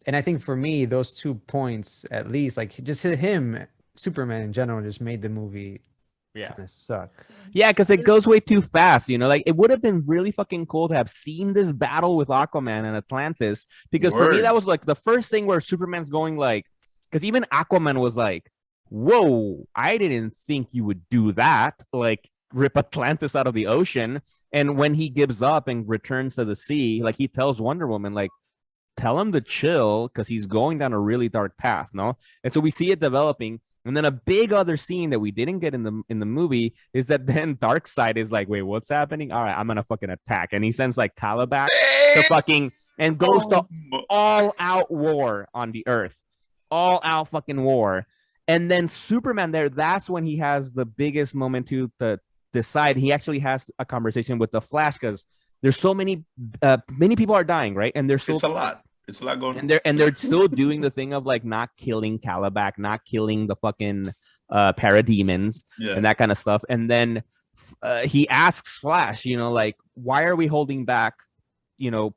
And I think for me, those 2 points, at least, like just him, Superman in general, just made the movie kind of suck. Yeah, because it goes way too fast. Like it would have been really fucking cool to have seen this battle with Aquaman and Atlantis. Because for me, that was like the first thing where Superman's going like, because even Aquaman was like, whoa, I didn't think you would do that. Like rip Atlantis out of the ocean. And when he gives up and returns to the sea, like he tells Wonder Woman, like, tell him to chill because he's going down a really dark path. No. And so we see it developing. And then a big other scene that we didn't get in the movie is that then Darkseid is like, wait, what's happening? All right, I'm gonna fucking attack. And he sends like Calabac to fucking and goes to all out war on the earth. All out fucking war. And then Superman that's when he has the biggest moment to decide. He actually has a conversation with the Flash because there's so many people are dying, right? And there's it's a lot. It's a lot going on. And they're still doing the thing of like not killing Calabac, not killing the fucking parademons and that kind of stuff. And then he asks Flash, like, why are we holding back?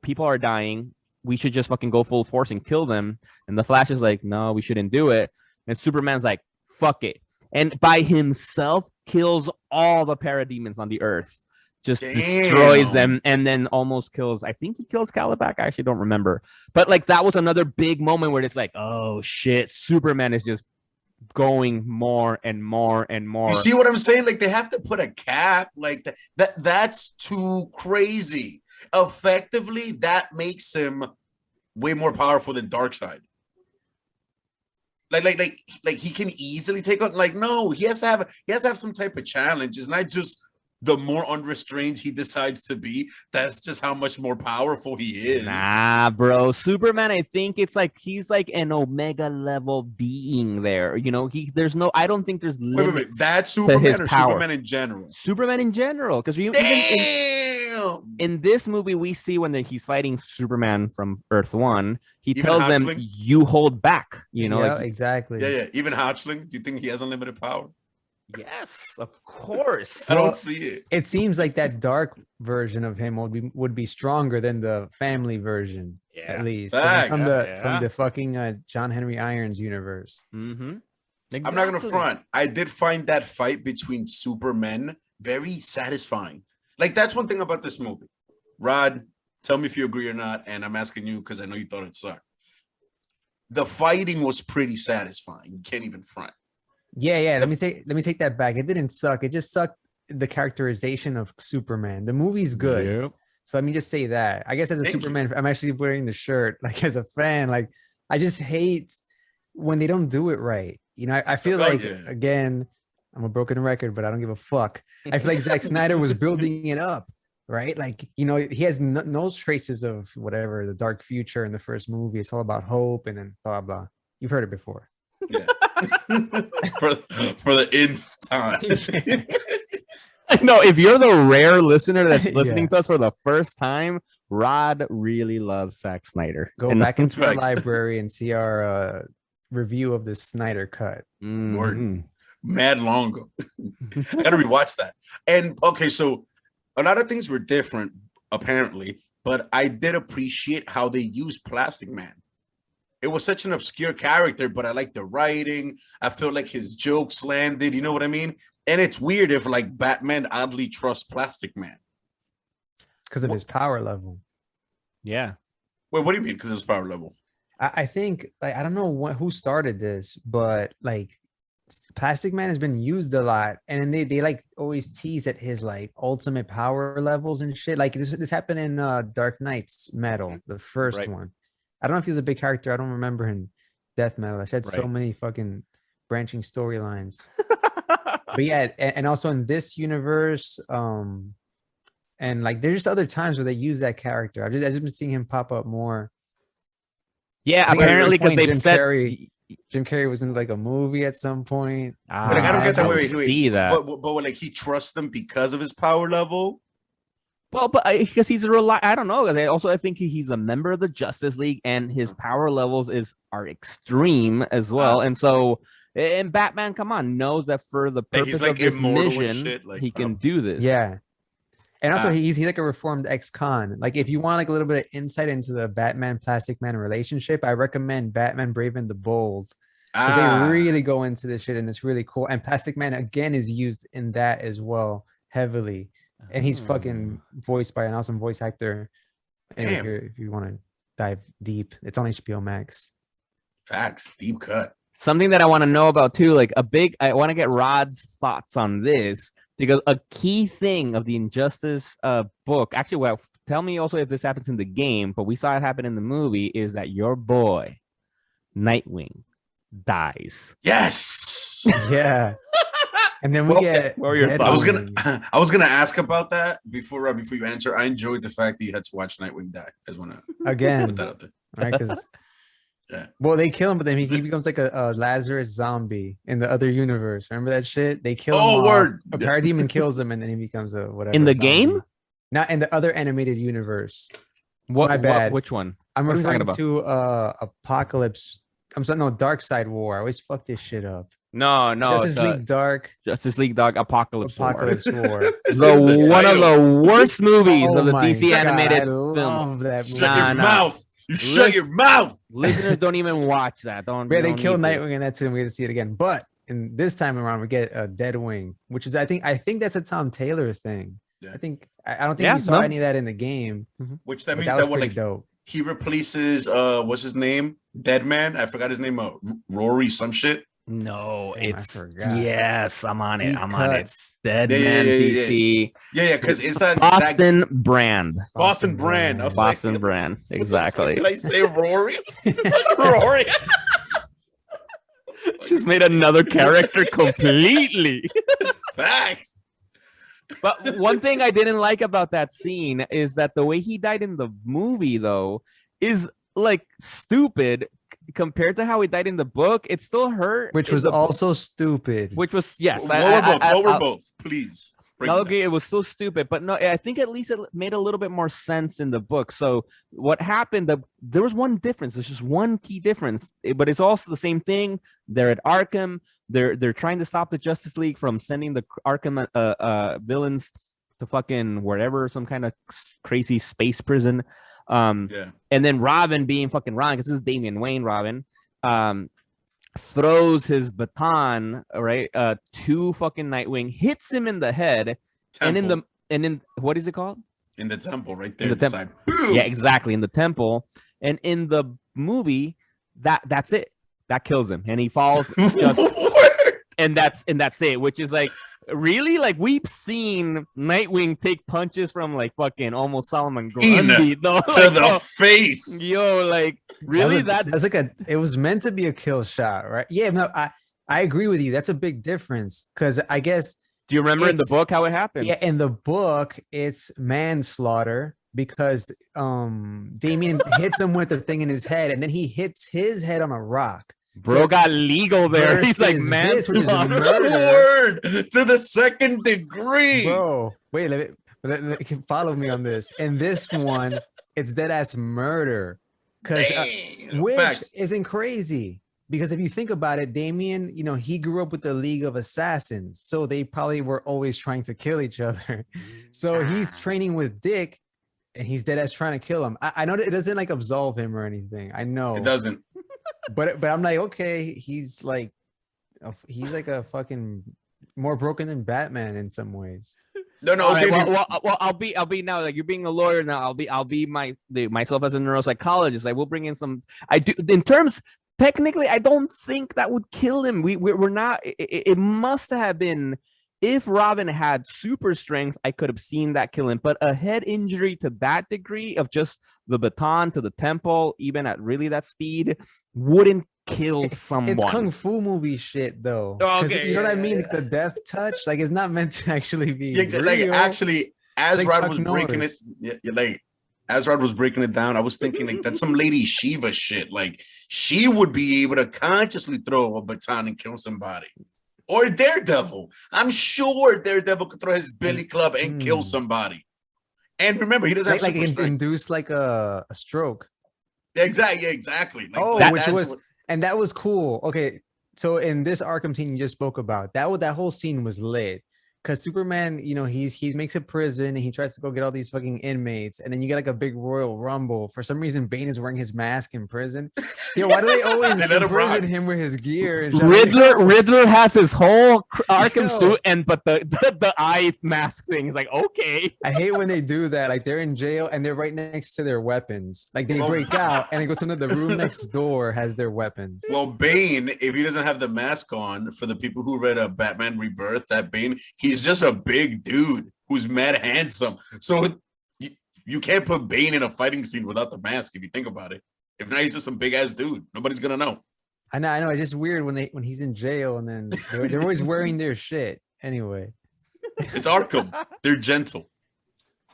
People are dying. We should just fucking go full force and kill them. And the Flash is like, no, we shouldn't do it. And Superman's like, fuck it. And by himself kills all the parademons on the earth. Just destroys them and then almost kills. I think he kills Calabac. I actually don't remember. But like that was another big moment where it's like, oh shit, Superman is just going more and more and more. You see what I'm saying? Like they have to put a cap. Like that's too crazy. Effectively, that makes him way more powerful than Darkseid. Like he can easily take on. Like no, he has to have some type of challenge. It's not just. The more unrestrained he decides to be, that's just how much more powerful he is. Nah, bro. Superman, I think it's like he's like an omega level being there. There's no. I don't think there's limits. Wait. That's Superman to his or power. Superman in general? Superman in general, because even in this movie, we see when he's fighting Superman from Earth 1, he even tells them, Hatchling? "You hold back." Exactly. Yeah. Even Hatchling, do you think he has unlimited power? Yes, of course. I don't see it. It seems like that dark version of him would be stronger than the family version, at least from the fucking John Henry Irons universe. Mm-hmm. Exactly. I'm not gonna front. I did find that fight between Supermen very satisfying. Like that's one thing about this movie. Rod, tell me if you agree or not, and I'm asking you because I know you thought it sucked. the fighting was pretty satisfying. You can't even front. Yeah. Let me take that back. It didn't suck. It just sucked the characterization of Superman. The movie's good. Yep. So let me just say that. I guess as a Thank you. Superman, I'm actually wearing the shirt. Like as a fan, like I just hate when they don't do it right. You know, I feel like again, I'm a broken record, but I don't give a fuck. I feel like Zack Snyder was building it up, right? Like, you know, he has no traces of whatever the dark future in the first movie. It's all about hope and then blah blah. You've heard it before. Yeah. for the end time. No, if you're the rare listener that's listening to us for the first time, Rod really loves Zack Snyder. Go back into our library and see our review of the Snyder cut. Word. Mad long ago. I gotta rewatch that. And okay, so a lot of things were different, apparently, but I did appreciate how they used Plastic Man. It was such an obscure character, but I like the writing. I feel like his jokes landed, you know what I mean? And it's weird if like Batman oddly trusts Plastic Man. Because of his power level. Yeah. Wait, what do you mean? Because of his power level? I think, like, I don't know who started this, but like Plastic Man has been used a lot, and they like always tease at his like ultimate power levels and shit. Like this happened in Dark Knight's Metal, the first one. I don't know if he was a big character. I don't remember him. Death Metal. I had so many fucking branching storylines. But yeah, and also in this universe, and like there's just other times where they use that character. I've just been seeing him pop up more. Yeah, apparently because they've said Jim Carrey was in like a movie at some point. But like, I don't get that. Wait, see that. But like he trusts them because of his power level. Well, but because he's I don't know. I think he's a member of the Justice League, and his power levels are extreme as well. And so, and Batman, come on, knows that for the purpose of this mission, he can do this. Yeah. And also, he's like a reformed ex-con. Like, if you want like a little bit of insight into the Batman Plastic Man relationship, I recommend Batman Brave and the Bold. They really go into this shit, and it's really cool. And Plastic Man again is used in that as well heavily. And he's fucking voiced by an awesome voice actor. Anyway, if you want to dive deep, it's on HBO Max. Facts, deep cut. Something that I want to know about too, like I want to get Rod's thoughts on this, because a key thing of the Injustice book, actually, tell me also if this happens in the game, but we saw it happen in the movie, is that your boy Nightwing dies. Yes. Yeah. And then we get. What were your thoughts? I was gonna ask about that before you answer. I enjoyed the fact that you had to watch Nightwing die. I just want to put that out there. Right? Because well, they kill him, but then he becomes like a Lazarus zombie in the other universe. Remember that shit? They kill him. Oh, word! A parademon kills him, and then he becomes a whatever. In the zombie. game? Not in the other animated universe. My bad. What, which one? I'm referring to Apocalypse. I'm sorry, no, Dark Side War. I always fuck this shit up. No, Justice League Dark. Justice League Dark Apocalypse War. War. One of the worst movies of the DC animated film. I love that movie. Shut your mouth. You shut your mouth. Listeners don't even watch that. They kill Nightwing in that too, and we get to see it again. But in this time around, we get a Deadwing, which is I think that's a Tom Taylor thing. Yeah. I don't think we saw any of that in the game. Which that means that was like dope. He replaces what's his name? Deadman. I forgot his name. Rory some shit. No, it's yes. I'm on it. I'm on it. Deadman DC. Yeah, because it's that Boston brand. Boston brand. Boston brand. Exactly. Did I say Rory? Rory. Just made another character completely. Facts. But one thing I didn't like about that scene is that the way he died in the movie, though, is like stupid compared to how he died in the book. It still hurt, which was also stupid. Which was yes. What were both? Please. Okay, it was still stupid, but no, I think at least it made a little bit more sense in the book. So what happened? There was one difference. There's just one key difference, but it's also the same thing. They're at Arkham. They're trying to stop the Justice League from sending the Arkham villains to fucking wherever, some kind of crazy space prison. And then Robin, being fucking Robin, because this is Damian Wayne Robin, throws his baton to fucking Nightwing, hits him in the head, temple. and in what is it called? In the temple, right there. Yeah, exactly, in the temple. And in the movie, that's it. That kills him, and he falls just, and that's it. Which is like, really, like, we've seen Nightwing take punches from like fucking almost Solomon Grundy, though, to the face. Yo, like, really, that's like it was meant to be a kill shot, right? Yeah, no, I agree with you. That's a big difference, because I guess. Do you remember in the book how it happens? Yeah, in the book, it's manslaughter because Damien hits him with the thing in his head, and then he hits his head on a rock. Bro got legal there. He's like, manslaughter. Word to the second degree. Bro, wait, let me follow me on this. In this one, it's dead ass murder, because which Facts. isn't crazy. Because if you think about it, Damien, he grew up with the League of Assassins, so they probably were always trying to kill each other. So he's training with Dick, and he's dead ass trying to kill him. I know that it doesn't like absolve him or anything. I know It doesn't. but I'm like, okay, he's like a fucking more broken than Batman in some ways. No. Right, Okay, well, I'll be now, like, you're being a lawyer now. I'll be myself as a neuropsychologist. Like, we'll bring in some. I do in terms. Technically, I don't think that would kill him. We're not. It must have been, if Robin had super strength, I could have seen that kill him. But a head injury to that degree of just the baton to the temple, even at really that speed, wouldn't kill someone. It's kung fu movie shit, though. Okay, you know what I mean? The death touch, like, it's not meant to actually be. like, actually, as like Rod Chuck was breaking Norris. it, like, as Rod was breaking it down, I was thinking, like, that's some lady Shiva shit. Like, she would be able to consciously throw a baton and kill somebody. Or Daredevil. I'm sure Daredevil could throw his billy club and kill somebody. And remember, he doesn't have super strength. Induce like a stroke. Exactly. Like, that was cool. Okay, so in this Arkham scene you just spoke about, that whole scene was lit. Because Superman, he makes a prison and he tries to go get all these fucking inmates, and then you get like a big Royal Rumble. For some reason, Bane is wearing his mask in prison. Yo, why do they always imprison him with his gear? And Riddler has his whole Arkham suit, but the eye mask thing is like, okay. I hate when they do that. Like, they're in jail and they're right next to their weapons. Like, they break out and they go to the room next door has their weapons. Well, Bane, if he doesn't have the mask on, for the people who read Batman Rebirth, that Bane, he's just a big dude who's mad handsome. So you can't put Bane in a fighting scene without the mask if you think about it. If not, he's just some big ass dude. Nobody's gonna know. I know. It's just weird when he's in jail and then they're always wearing their shit. Anyway, it's Arkham. They're gentle.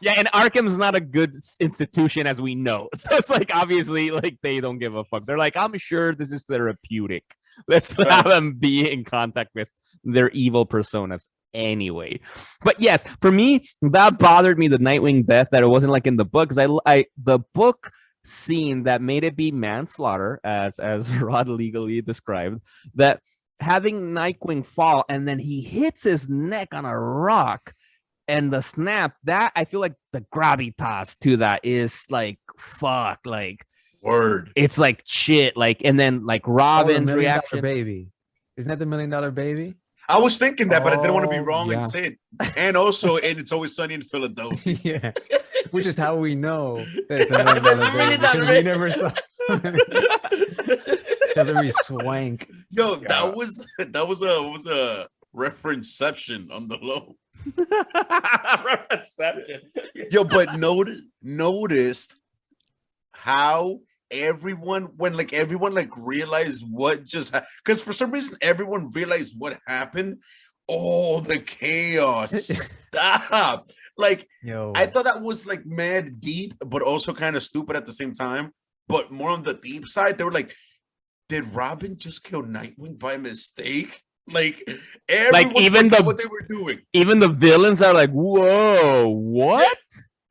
Yeah, and Arkham's not a good institution, as we know. So it's like, obviously, like, they don't give a fuck. They're like, I'm sure this is therapeutic. Let's have them be in contact with their evil personas anyway. But yes, for me, that bothered me, the Nightwing death, that it wasn't like in the book, because I the book scene that made it be manslaughter, as Rod legally described, that having Nightwing fall and then he hits his neck on a rock and the snap, that I feel like the gravitas to that is like, fuck, like, word. It's like shit, like, and then like Robin's reaction. Baby, isn't that the $1 Million Baby? I was thinking that, but I didn't want to be wrong and say it. And also, and It's Always Sunny in Philadelphia. Yeah, which is how we know that it's a $1 Million Baby, because we never saw Hillary Swank. Yo, that was a referenceception on the low. Referenceception. Yo, but noticed how everyone realized what just happened, because for some reason everyone realized what happened. Oh, the chaos. Stop. Like, yo, I thought that was like mad deep, but also kind of stupid at the same time. But more on the deep side, they were like, did Robin just kill Nightwing by mistake? Like, even what they were doing. Even the villains are like, whoa, what?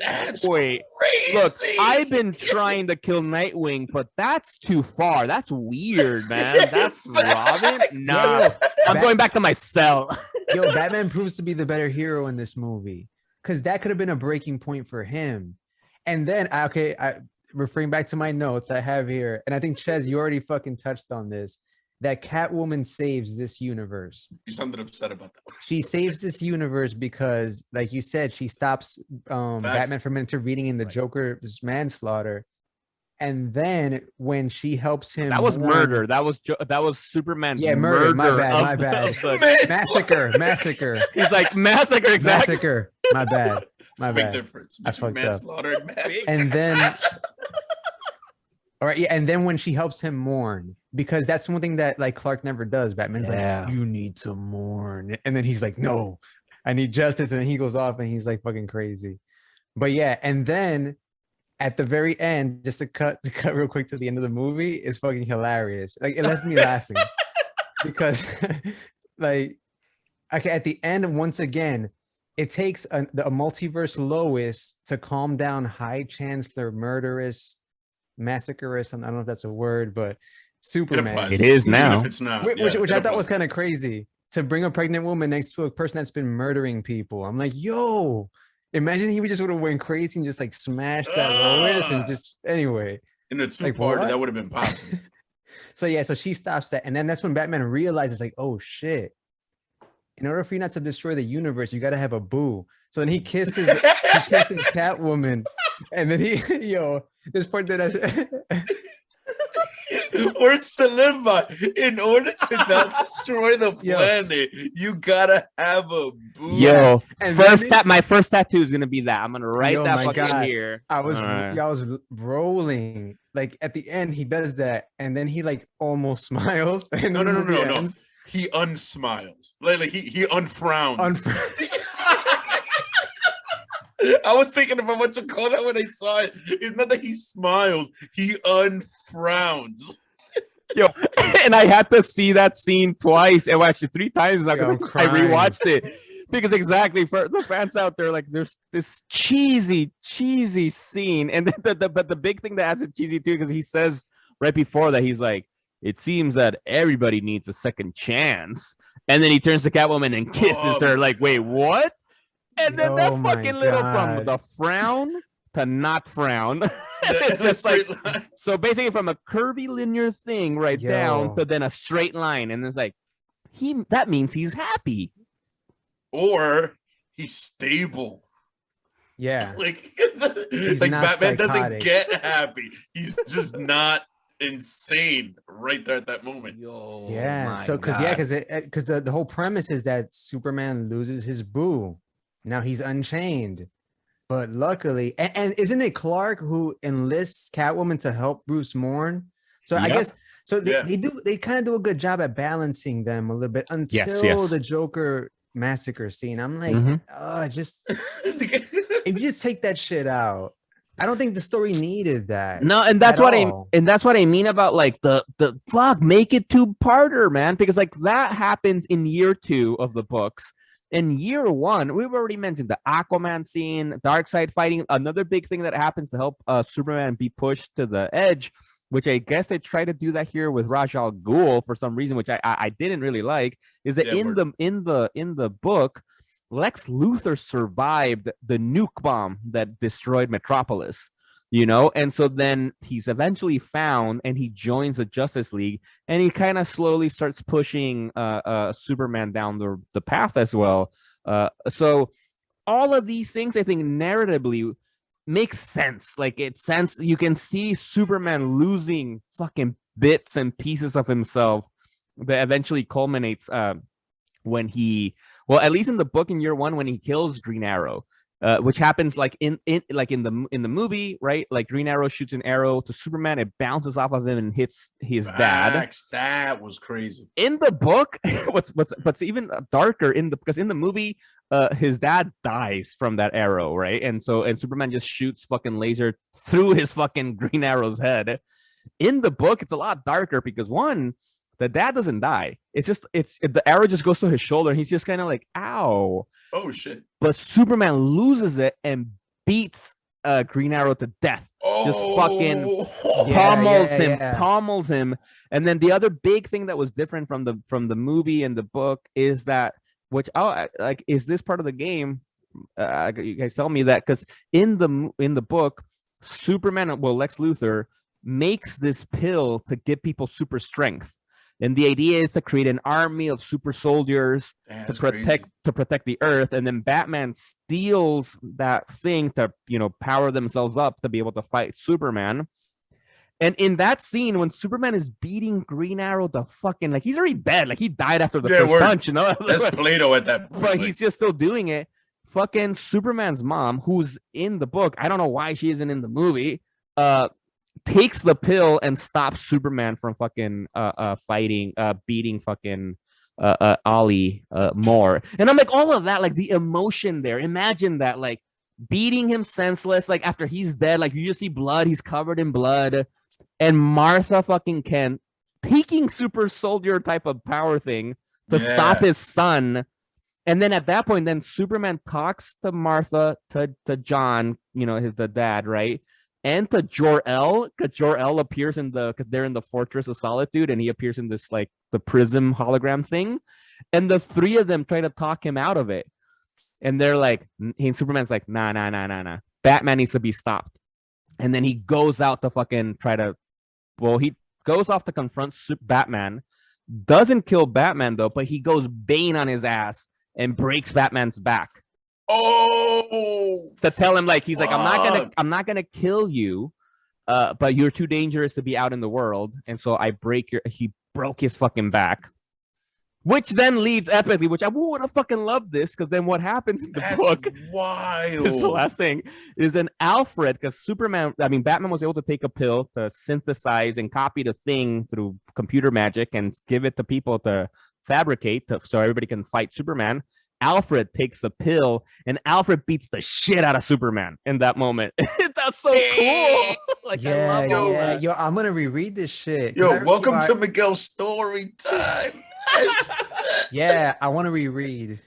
That's Wait, crazy. Look, I've been trying to kill Nightwing, but that's too far. That's weird, man. That's Robin? No. I'm going back to my cell. Yo, Batman proves to be the better hero in this movie, because that could have been a breaking point for him. And then, referring back to my notes I have here, and I think, Ches, you already fucking touched on this, that Catwoman saves this universe. You sounded upset about that. She saves this universe because, like you said, she stops Batman from intervening in the Joker's manslaughter. And then when she helps him, That was mourn- murder. That was Superman's Yeah, murder. My bad. of My bad. the- Massacre. He's like massacre, exactly. Massacre. My bad. My It's a big bad. difference I between fucked up. manslaughter and massacre. And then, all right, yeah, and then when she helps him mourn, because that's one thing that like Clark never does. Batman's Yeah. like, you need to mourn, and then he's like, no, I need justice, and he goes off and he's like fucking crazy. But yeah, and then at the very end, just to cut real quick to the end of the movie is fucking hilarious. Like it left me laughing because like okay, at the end, once again, it takes a multiverse Lois to calm down High Chancellor, murderous, massacreist. I don't know if that's a word, but Superman. applies. It is Even now. if it's not, Which yeah, I it thought was applies. kind of crazy to bring a pregnant woman next to a person that's been murdering people. I'm like, yo, imagine he just would have went crazy and just like smashed that Lois and just anyway. In a Like, two-parter, what? that would have been possible. So yeah, so she stops that, and then that's when Batman realizes like, oh shit. In order for you not to destroy the universe, you got to have a boo. So then he kisses Catwoman, and then this part that Words to live by. In order to not destroy the Yo. planet, you gotta have a boo. Yo, And first then my first tattoo is gonna be that. I'm gonna write Yo, that my fucking God. here. I was Alright. rolling. Like at the end, he does that, and then he like almost smiles. And No, then no, the no, movie no, no. ends. He unsmiles. Like he unfrowns. I was thinking about what you call that when I saw it. It's not that he smiles, he unfrowns. Yo, and I had to see that scene twice, and actually 3 times now Yo, I'm because I crying. rewatched it. Because exactly for the fans out there, like there's this cheesy scene, and but the big thing that adds it cheesy too, because he says right before that he's like, "It seems that everybody needs a second chance," and then he turns to Catwoman and kisses her. Like, wait, what? And then that Oh my fucking little from God. the frown to not frown. It's In a just like straight line. so basically from a curvy linear thing right down Yo. to then a straight line, and it's like that means he's happy. Or he's stable. Yeah. Like not Batman doesn't psychotic. get happy. He's just not insane right there at that moment. Yo, Yeah. So because the whole premise is that Superman loses his boo. Now he's unchained. But luckily, and isn't it Clark who enlists Catwoman to help Bruce mourn? So I Yep. guess so Yeah. they kind of do a good job at balancing them a little bit until the Joker massacre scene. I'm like, Mhm. just if you just take that shit out, I don't think the story needed that. No, and that's at what all. I mean about like the fuck, make it 2-parter, man, because like that happens in year 2 of the books. In year 1, we've already mentioned the Aquaman scene, Darkseid fighting. Another big thing that happens to help Superman be pushed to the edge, which I guess they try to do that here with Ra's al Ghul for some reason, which I didn't really like, is that in the book, Lex Luthor survived the nuke bomb that destroyed Metropolis, and so then he's eventually found and he joins the Justice League, and he kind of slowly starts pushing Superman down the path as well. So all of these things, I think, narratively makes sense. Like it's sense you can see Superman losing fucking bits and pieces of himself that eventually culminates when he, well, at least in the book in year 1, when he kills Green Arrow. Which happens like in the movie, right? Like Green Arrow shoots an arrow to Superman, it bounces off of him and hits his dad. Facts. That was crazy. In the book, what's even darker because in the movie, his dad dies from that arrow, right? And Superman just shoots fucking laser through his fucking Green Arrow's head. In the book, it's a lot darker because one, the dad doesn't die. It's the arrow just goes to his shoulder, and he's just kind of like, ow. Oh shit. But Superman loses it and beats Green Arrow to death. Just fucking pummels him. And then the other big thing that was different from the movie and the book is that, which is this part of the game? You guys tell me that, because in the book, Superman, Lex Luthor makes this pill to give people super strength. And the idea is to create an army of super soldiers to protect the Earth. And then Batman steals that thing to, power themselves up to be able to fight Superman. And in that scene, when Superman is beating Green Arrow, the fucking like he's already dead, like he died after the first punch, you know. That's Plato at that point. But he's just still doing it. Fucking Superman's mom, who's in the book, I don't know why she isn't in the movie, takes the pill and stops Superman from fucking beating fucking Ollie more. And I'm like, all of that, like the emotion there. Imagine that, like beating him senseless, like after he's dead, like you just see blood, he's covered in blood. And Martha fucking Kent taking super soldier type of power thing to stop his son. And then at that point, then Superman talks to Martha, to John, you know, the dad, right? And to Jor-El, because Jor-El appears because they're in the Fortress of Solitude, and he appears in this like the prism hologram thing. And the three of them try to talk him out of it. And they're like, and Superman's like, nah. Batman needs to be stopped. And then he goes out to fucking he goes off to confront Batman, doesn't kill Batman though, but he goes Bane on his ass and breaks Batman's back. Oh, to tell him like, he's like, I'm not gonna kill you, but you're too dangerous to be out in the world. And so he broke his fucking back. Which then leads epically, which I would have fucking loved this, because then what happens in the book? Wild. This is the last thing. Is an Alfred, because Batman was able to take a pill to synthesize and copy the thing through computer magic and give it to people to fabricate so everybody can fight Superman. Alfred takes the pill, and Alfred beats the shit out of Superman in that moment. That's so cool. Like, I love that. Yo, I'm gonna reread this shit. Yo, welcome to Miguel's story time. Yeah, I want to reread.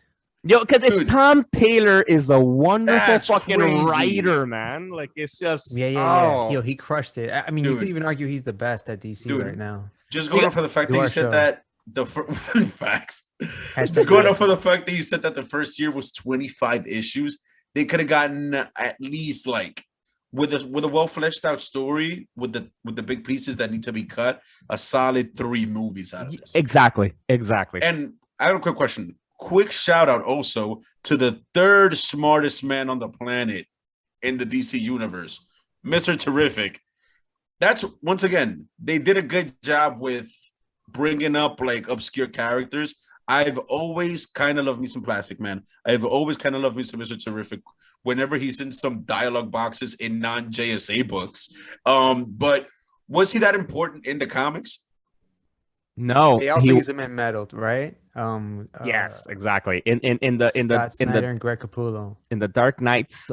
Yo, because it's Tom Taylor is a wonderful fucking crazy. Writer, man. Like, it's just yeah. Yo, he crushed it. I mean, you could even argue he's the best at DC right now. Just going off for the fact that you said that the facts. Just going off for the fact that you said that the first year was 25 issues. They could have gotten at least like with a well fleshed out story with the big pieces that need to be cut, a solid 3 movies out of this. Exactly. And I have a quick question. Quick shout out also to the 3rd smartest man on the planet in the DC universe, Mr. Terrific. That's, once again, they did a good job with bringing up like obscure characters. I've always kind of loved me some Plastic Man. I've always kind of loved me some Mr. Terrific whenever he's in some dialogue boxes in non-JSA books. But was he that important in the comics? No. They also use him in Metal, right? Yes, exactly. In the Snyder and Greg Capullo. In the Dark Knights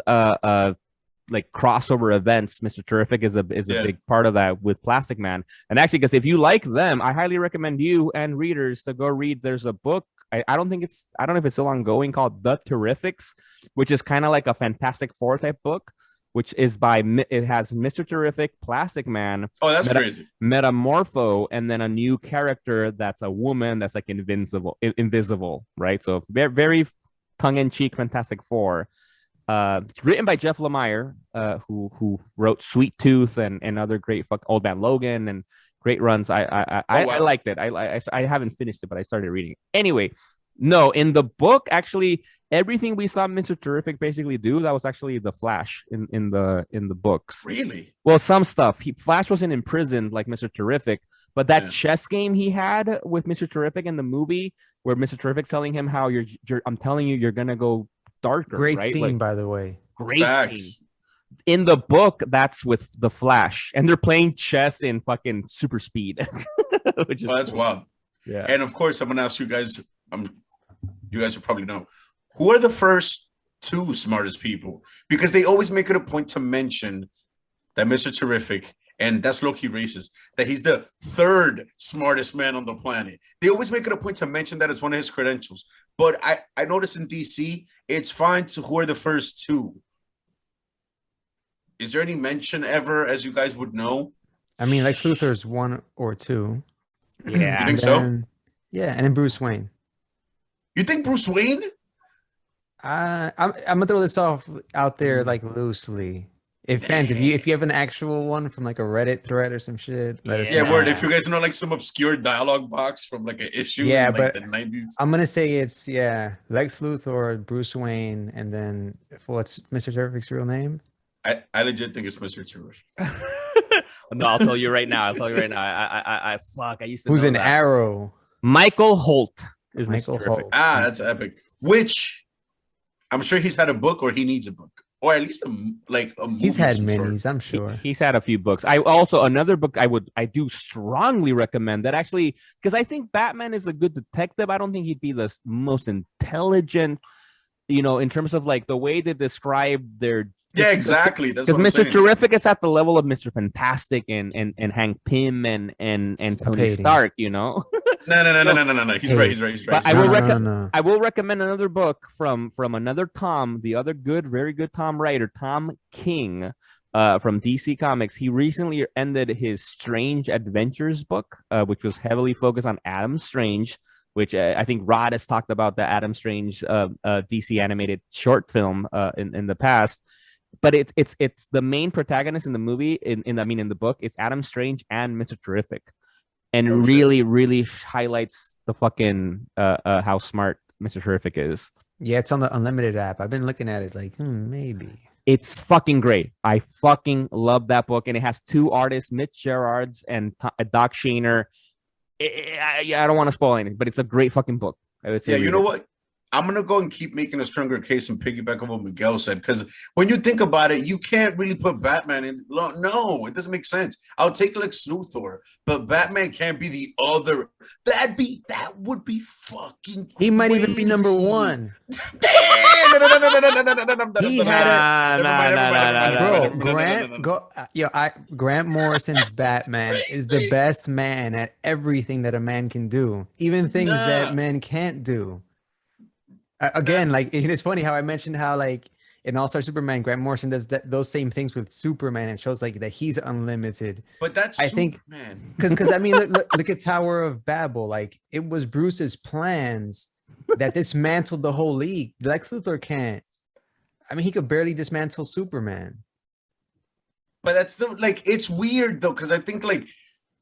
like crossover events, Mr. Terrific is a big part of that with Plastic Man. And actually, because if you like them, I highly recommend you and readers to go read. There's a book. I don't know if it's still ongoing, called The Terrifics, which is kind of like a Fantastic Four type book, which is it has Mr. Terrific, Plastic Man. Oh, that's crazy. Metamorpho, and then a new character that's a woman that's like invisible, right? So very, very tongue-in-cheek Fantastic Four. Written by Jeff Lemire, who wrote Sweet Tooth and other great Old Man Logan and great runs. I liked it. I haven't finished it, but I started reading it. Anyway, no, in the book, actually, everything we saw Mr. Terrific basically do, that was actually the Flash in the books. Really? Well, some stuff. Flash wasn't imprisoned like Mr. Terrific, but that chess game he had with Mr. Terrific in the movie, where Mr. Terrific telling him how I'm telling you, you're gonna go darker. Great right? scene, Like, by the way. Great scene. In the book, that's with the Flash, and they're playing chess in fucking super speed. Which is that's wild. Yeah. And of course, I'm gonna ask you guys. You guys will probably know, who are the first 2 smartest people? Because they always make it a point to mention that Mr. Terrific, and that's low-key racist, that he's the 3rd smartest man on the planet. They always make it a point to mention that as one of his credentials. But I noticed in DC, it's fine to who are the first 2. Is there any mention ever, as you guys would know? I mean, Lex Luthor's 1 or 2. Yeah. You think so? Yeah, and then Bruce Wayne. You think Bruce Wayne? I'm gonna throw this out there like loosely. If you have an actual one from like a Reddit thread or some shit, let us know. Word. If you guys know like some obscure dialogue box from like an issue in like the 90s. I'm gonna say it's Lex Luthor, Bruce Wayne, and then what's Mr. Terrific's real name? I legit think it's Mr. Terrific. No, I'll tell you right now. I fuck. I used to. Who's know an that. Arrow? Michael Holt is Michael Mr. Terrific. Holt. That's epic. Which I'm sure he's had a book, or he needs a book, or at least a movie. He's had of some sort. minis, I'm sure. He's had a few books. I also another book I do strongly recommend that actually, because I think Batman is a good detective. I don't think he'd be the most intelligent, in terms of like the way they describe their. Yeah, exactly. That's because what I'm Mr. saying. Terrific is at the level of Mr. Fantastic and Hank Pym and Tony Stark. No. He's right. But No, no. I will recommend another book from another Tom, the other very good Tom writer, Tom King, from DC Comics. He recently ended his Strange Adventures book, which was heavily focused on Adam Strange, which I think Rod has talked about the Adam Strange DC animated short film in the past. But it's the main protagonist in the movie in the book. It's Adam Strange and Mr. Terrific. And really highlights the fucking how smart Mr. Terrific is. Yeah, it's on the Unlimited app. I've been looking at it like, maybe. It's fucking great. I fucking love that book. And it has two artists, Mitch Gerards and Doc Shaner. I don't want to spoil anything, but it's a great fucking book. I would say you know what? I'm going to go and keep making a stronger case and piggyback on what Miguel said. Because when you think about it, you can't really put Batman in. No, it doesn't make sense. I'll take Lex Luthor, but Batman can't be the other. That would be fucking crazy. He might even be number one. He had Grant Morrison's Batman is the best man at everything that a man can do, even things that men can't do. Again, like it's funny how I mentioned how like in All-Star Superman, Grant Morrison does those same things with Superman and shows like that he's unlimited. But that's Superman. Because I mean, look at Tower of Babel. Like it was Bruce's plans that dismantled the whole league. Lex Luthor can't. I mean, he could barely dismantle Superman. But that's it's weird though, because I think like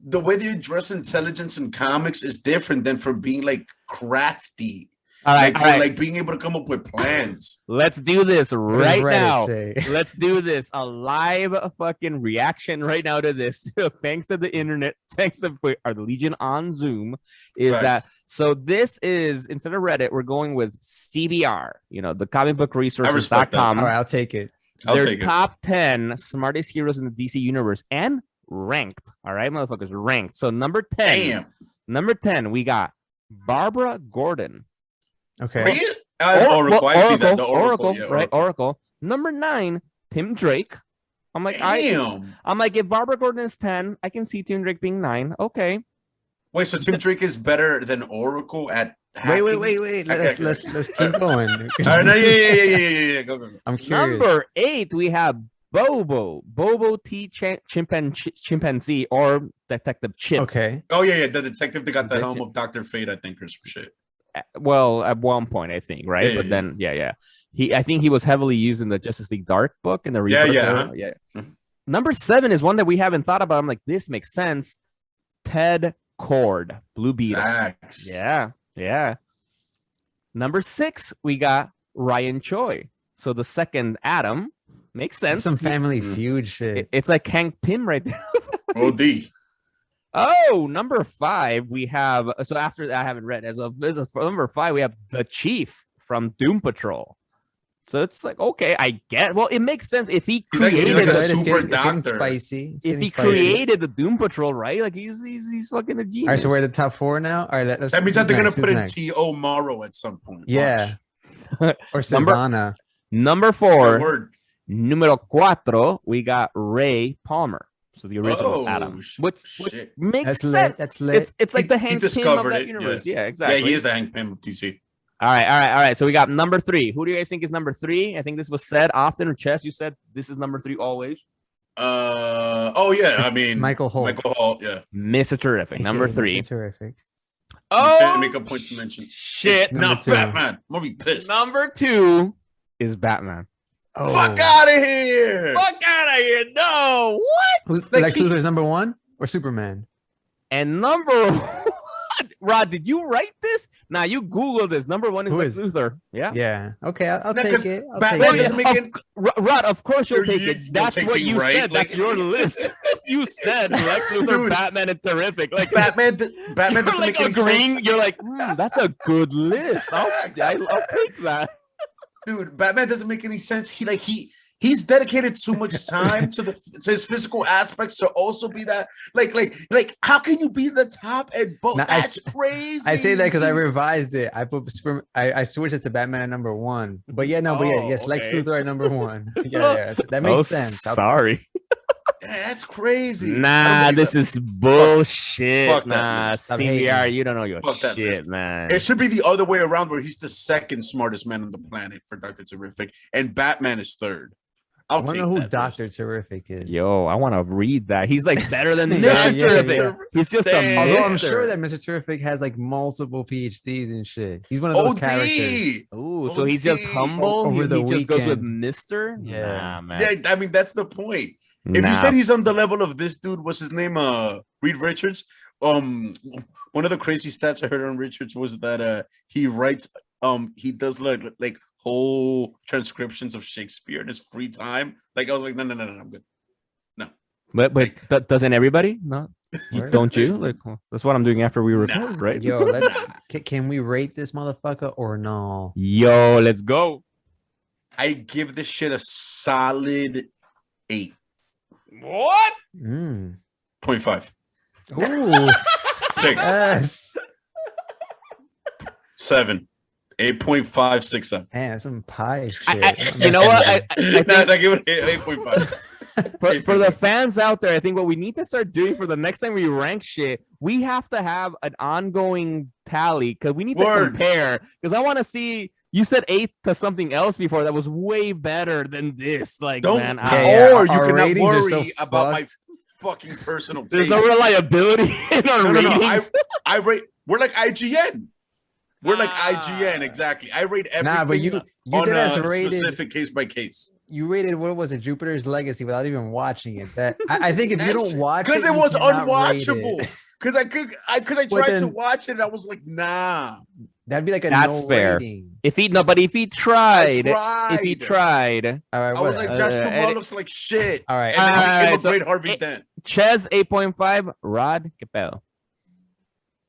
the way they address intelligence in comics is different than for being like crafty. All right. Like being able to come up with plans. Let's do this right now. Say? Let's do this. A live fucking reaction right now to this. Thanks to the internet. Thanks to our Legion on Zoom. So this is, instead of Reddit, we're going with CBR, the comicbookresources.com. All right, I'll take it. Their top 10 smartest heroes in the DC universe and ranked. All right, motherfuckers, ranked. So number 10. Number 10, we got Barbara Gordon. Okay. Oracle. I see that. The Oracle, yeah, right? Oracle. Number 9, Tim Drake. I'm like, if Barbara Gordon is 10, I can see Tim Drake being 9. Okay. Wait, so Tim Drake is better than Oracle at hacking? Wait. Let's keep going. All right, yeah. Go. I'm curious. Number 8, we have Bobo T. Chimpanzee or Detective Chimp. Okay. Oh yeah, the detective that got the helm of Dr. Fate, I think, or some shit. Well, at one point, I think, right? Then, I think he was heavily used in the Justice League Dark book and the Yeah. Number 7 is one that we haven't thought about. I'm like, this makes sense. Ted Kord, Blue Beetle. Facts. Yeah. Number 6, we got Ryan Choi. So the second Adam makes sense. Some Family Feud shit. It's like Hank Pym right there. OD. Oh, number 5, we have. So after that, I haven't read. As of number 5, we have the Chief from Doom Patrol. So it's like, okay, I get. Well, it makes sense if he created it's getting spicy. If he created the Doom Patrol, right? Like he's fucking a genius. All right, so we're at the top 4 now. All right, that means that they're gonna put in T.O. Morrow at some point. Yeah, or Savannah. Number 4, numero 4, we got Ray Palmer. So the original Adam, which makes sense. That's lit. It's like the Hank Pym of that universe. Yeah, exactly. Yeah, he is the Hank Pym of DC. All right. So we got number 3. Who do you guys think is number 3? I think this was said often. Or Chess, you said this is number 3 always. I mean Michael Holt. Yeah. Mr. Terrific, number 3. Mr. Terrific. Oh, make a point to mention. Shit. Not Batman. I'm gonna be pissed. Number 2 is Batman. Oh. Fuck out of here! No, what? Who's Lex Luthor's number 1 or Superman? And number 1, Rod, did you write this? Nah, you Google this. Number 1 is Lex Luthor. Yeah. Okay, I'll take it. Rod, of course you'll take it. That's what you said. That's your list. you said Lex Luthor, Dude. Batman, and Terrific. Like Batman you're doesn't like make any agreeing. sense. You're like, that's a good list. I'll take that. Dude, Batman doesn't make any sense. He's dedicated too much time to his physical aspects to also be that like how can you be the top at both? That's crazy. I say that because I revised it. I put I switched it to Batman at number 1. But yes, Lex okay. Luthor at number 1. Yeah, that makes sense. Sorry. That's crazy. Nah, this is bullshit. Fuck that nah, list. CBR, you don't know your Fuck that shit, list. man. It should be the other way around, where he's the second smartest man on the planet for Dr. Terrific, and Batman is third. I want to know who Dr. Terrific is. Yo, I want to read that. He's like better than Yeah, Mr. yeah, Terrific. yeah. He's just a Although I'm mister. sure that Mr. Terrific has like multiple PhDs and shit. He's one of those characters. Ooh, so he's just humble. Over the he just goes with weekend. Mister. Yeah. Nah, man. Yeah, I mean that's the point. If Nah. you said he's on the level of this dude, what's his name? Reed Richards. One of the crazy stats I heard on Richards was that he writes he does like whole transcriptions of Shakespeare in his free time. Like I was like, no, I'm good. No. But doesn't everybody? No. Don't you? Like that's what I'm doing after we record, right? Yo, can we rate this motherfucker or no? Yo, let's go. I give this shit a solid 8. What? 0.5. Ooh. 6. Yes. 7. 8.567. Man, that's some pie shit. You know what? I think I give it 8.5. for the fans out there, I think what we need to start doing for the next time we rank shit, we have to have an ongoing tally because we need to compare. Because I want to see. You said 8 to something else before that was way better than this. Like, Don't, man, or you our cannot ratings are worry so about my fucking personal taste. there's no reliability in our ratings. I rate. We're like IGN. We're like IGN, exactly. I rate everything. Nah, but you on did us a rated specific case by case. You rated what was it, Jupiter's Legacy, without even watching it. That I think if you don't watch it, because it you was cannot rate unwatchable. it. Because I tried to watch it, and I was like, nah. That'd be like a That's no fair. rating. If he tried, All right, I was like, Josh Duhamel looks like shit. All right. And then he became so a great Harvey Dent. Ches 8.5, Rod Capel.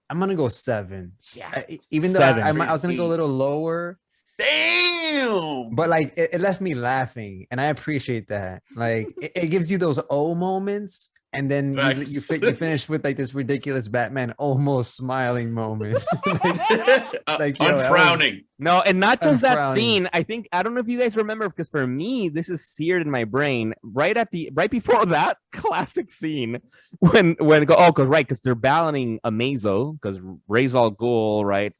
I'm gonna go 7. Yeah, even though 7. I was gonna go a little lower. Damn. But like it left me laughing, and I appreciate that. Like it gives you those moments, and then you finish with like this ridiculous Batman almost smiling moment. like yo, unfrowning. No, and not just that unfrowning. scene. I don't know if you guys remember, because for me, this is seared in my brain. Right before that classic scene, because they're battling Amazo, because Ra's al Ghul, right,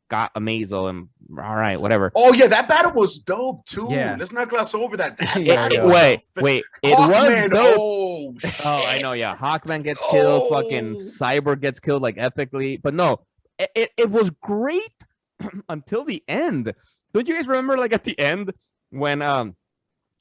got Amazo, and all right, whatever. Oh yeah, that battle was dope too. Yeah. Let's not gloss over that. Wait, it was dope. Oh, shit. Oh, I know, yeah. Hawkman gets killed, fucking Cyborg gets killed like epically. But no, it was great until the end. Don't you guys remember like at the end when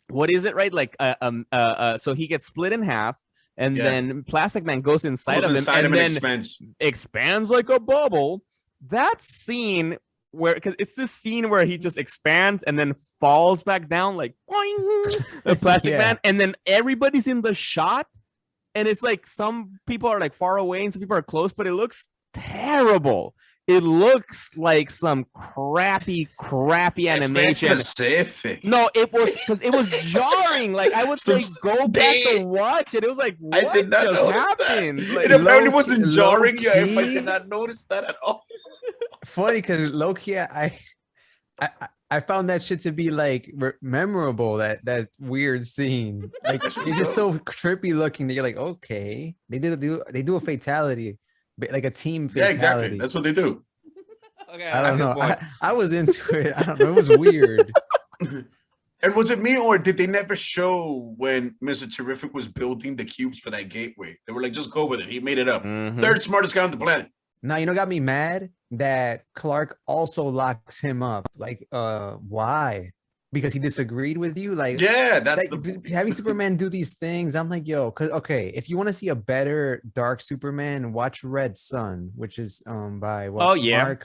what is it, right? Like so he gets split in half, and then Plastic Man goes inside of him and then expands like a bubble. That scene where, because it's this scene where he just expands and then falls back down like boing, the Plastic Man, and then everybody's in the shot, and it's like some people are like far away and some people are close, but it looks terrible. It looks like some crappy animation. Specific. No, it was because it was jarring. Like I would say, go back to watch it. It was like, what I did not just notice happened? That. Like, it apparently wasn't jarring. low Yeah, if I key. did not notice that at all. Funny because low-key, I found that shit to be like memorable. That weird scene, like it's just so trippy looking that you're like, okay, they do a fatality, like a team fatality. Yeah, exactly. That's what they do. Okay, I don't know. I was into it. I don't know. It was weird. And was it me, or did they never show when Mr. Terrific was building the cubes for that gateway? They were like, just go with it. He made it up. Mhm. Third smartest guy on the planet. Now, you know, got me mad that Clark also locks him up. Like, why? Because he disagreed with you? Like, Yeah, that's like, having Superman do these things, I'm like, yo, because okay, if you want to see a better dark Superman, watch Red Sun, which is by Mark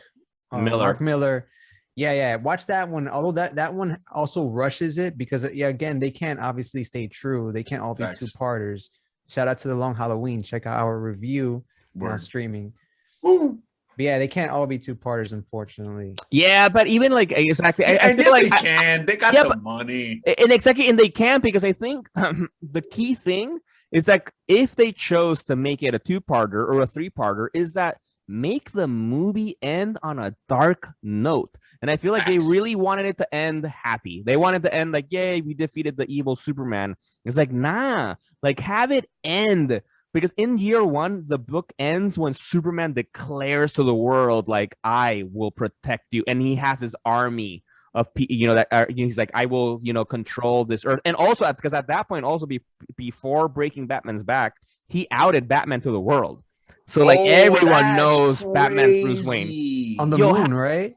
Miller. Yeah, watch that one. Although that one also rushes it because again, they can't obviously stay true. They can't all be two-parters. Shout out to the Long Halloween. Check out our review now Word. streaming. Woo. But yeah, they can't all be two-parters, unfortunately. Yeah, but even like exactly, I And feel yes, like they can. They got yeah, the money. and exactly, and they can because I think the key thing is that if they chose to make it a two-parter or a three-parter, is that make the movie end on a dark note. And I feel like they Facts. really wanted it to end happy. They wanted to end like, yay, we defeated the evil Superman. It's like, nah, like have it end. Because in year one, the book ends when Superman declares to the world, like, I will protect you. And he has his army of people, that are, he's like, I will, control this earth. And also, because at that point, also before breaking Batman's back, he outed Batman to the world. So like everyone knows Batman's Bruce Wayne. On the moon, right?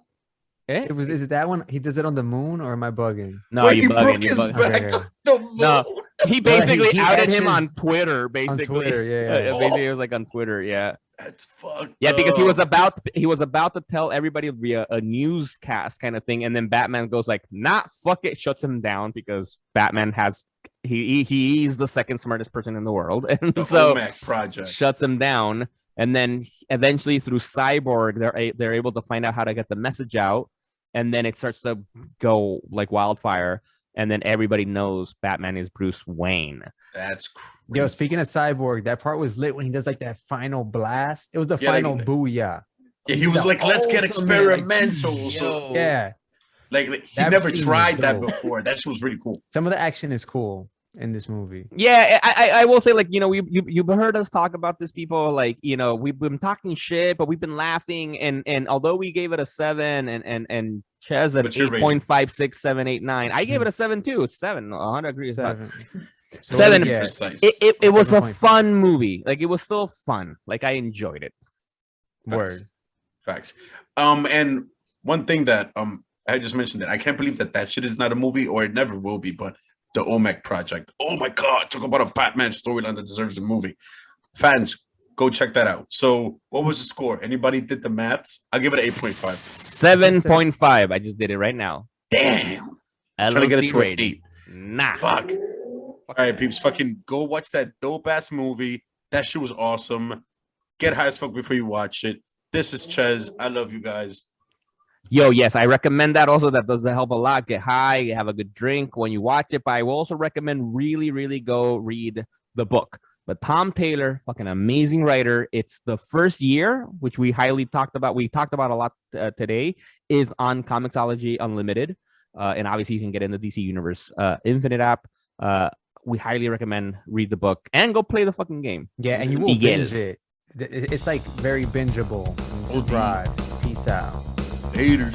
Eh? Is it that one? He does it on the moon, or am I bugging? No, Wait, you he bugging. broke You his bugging. back Okay. on the moon. No, he basically he outed him on etches- Twitter. Basically, Twitter, yeah. Basically, it was like on Twitter. Yeah. That's fucked. Yeah, because he was up. about to tell everybody via a newscast kind of thing, and then Batman goes like, "Nah, fuck it," shuts him down because Batman has he's the second smartest person in the world, and the so OMAC project. shuts him down. And then eventually through Cyborg, they're able to find out how to get the message out, and then it starts to go like wildfire, and then everybody knows Batman is Bruce Wayne. That's crazy. Yo, speaking of Cyborg, that part was lit when he does like that final blast. It was the Yeah, final like- booyah. Yeah, he was like, let's get ultimate, like, experimental. So, Yeah, like he That never scene tried was that dope. before. That shit was pretty cool. some of the action is cool in this movie. Yeah, I will say, like, you've heard us talk about this, people, like, we've been talking shit, but we've been laughing, and although we gave it a 7 and Ches at What's your rating? 8.56789, I gave it a 7 too. It's 7. 100 agrees. Seven. So Seven. yeah, Precise. It was a 7.5. fun movie. Like, it was still fun. Like, I enjoyed it. word. Facts. And one thing that I just mentioned that I can't believe that shit is not a movie, or it never will be, but the OMAC project. Oh my god, talk about a Batman storyline that deserves a movie. Fans, go check that out. So what was the score? Anybody did the maths? I'll give it an 8.5. 7.5. I just did it right now. Damn. Trying to get it LoZ to an rating. 8. Nah. Fuck. All right, peeps, fucking go watch that dope ass movie. That shit was awesome. Get high as fuck before you watch it. This is Ches. I love you guys. Yo, yes, I recommend that also. That does help a lot. Get high, have a good drink when you watch it. But I will also recommend really, really go read the book. But Tom Taylor, fucking amazing writer. It's the first year, which we highly talked about. We talked about a lot today, is on Comixology Unlimited. And obviously you can get in the DC Universe Infinite app. We highly recommend read the book and go play the fucking game. Yeah, and you will Miguel. binge it. It's like very bingeable. Subscribe. Peace out. Haters.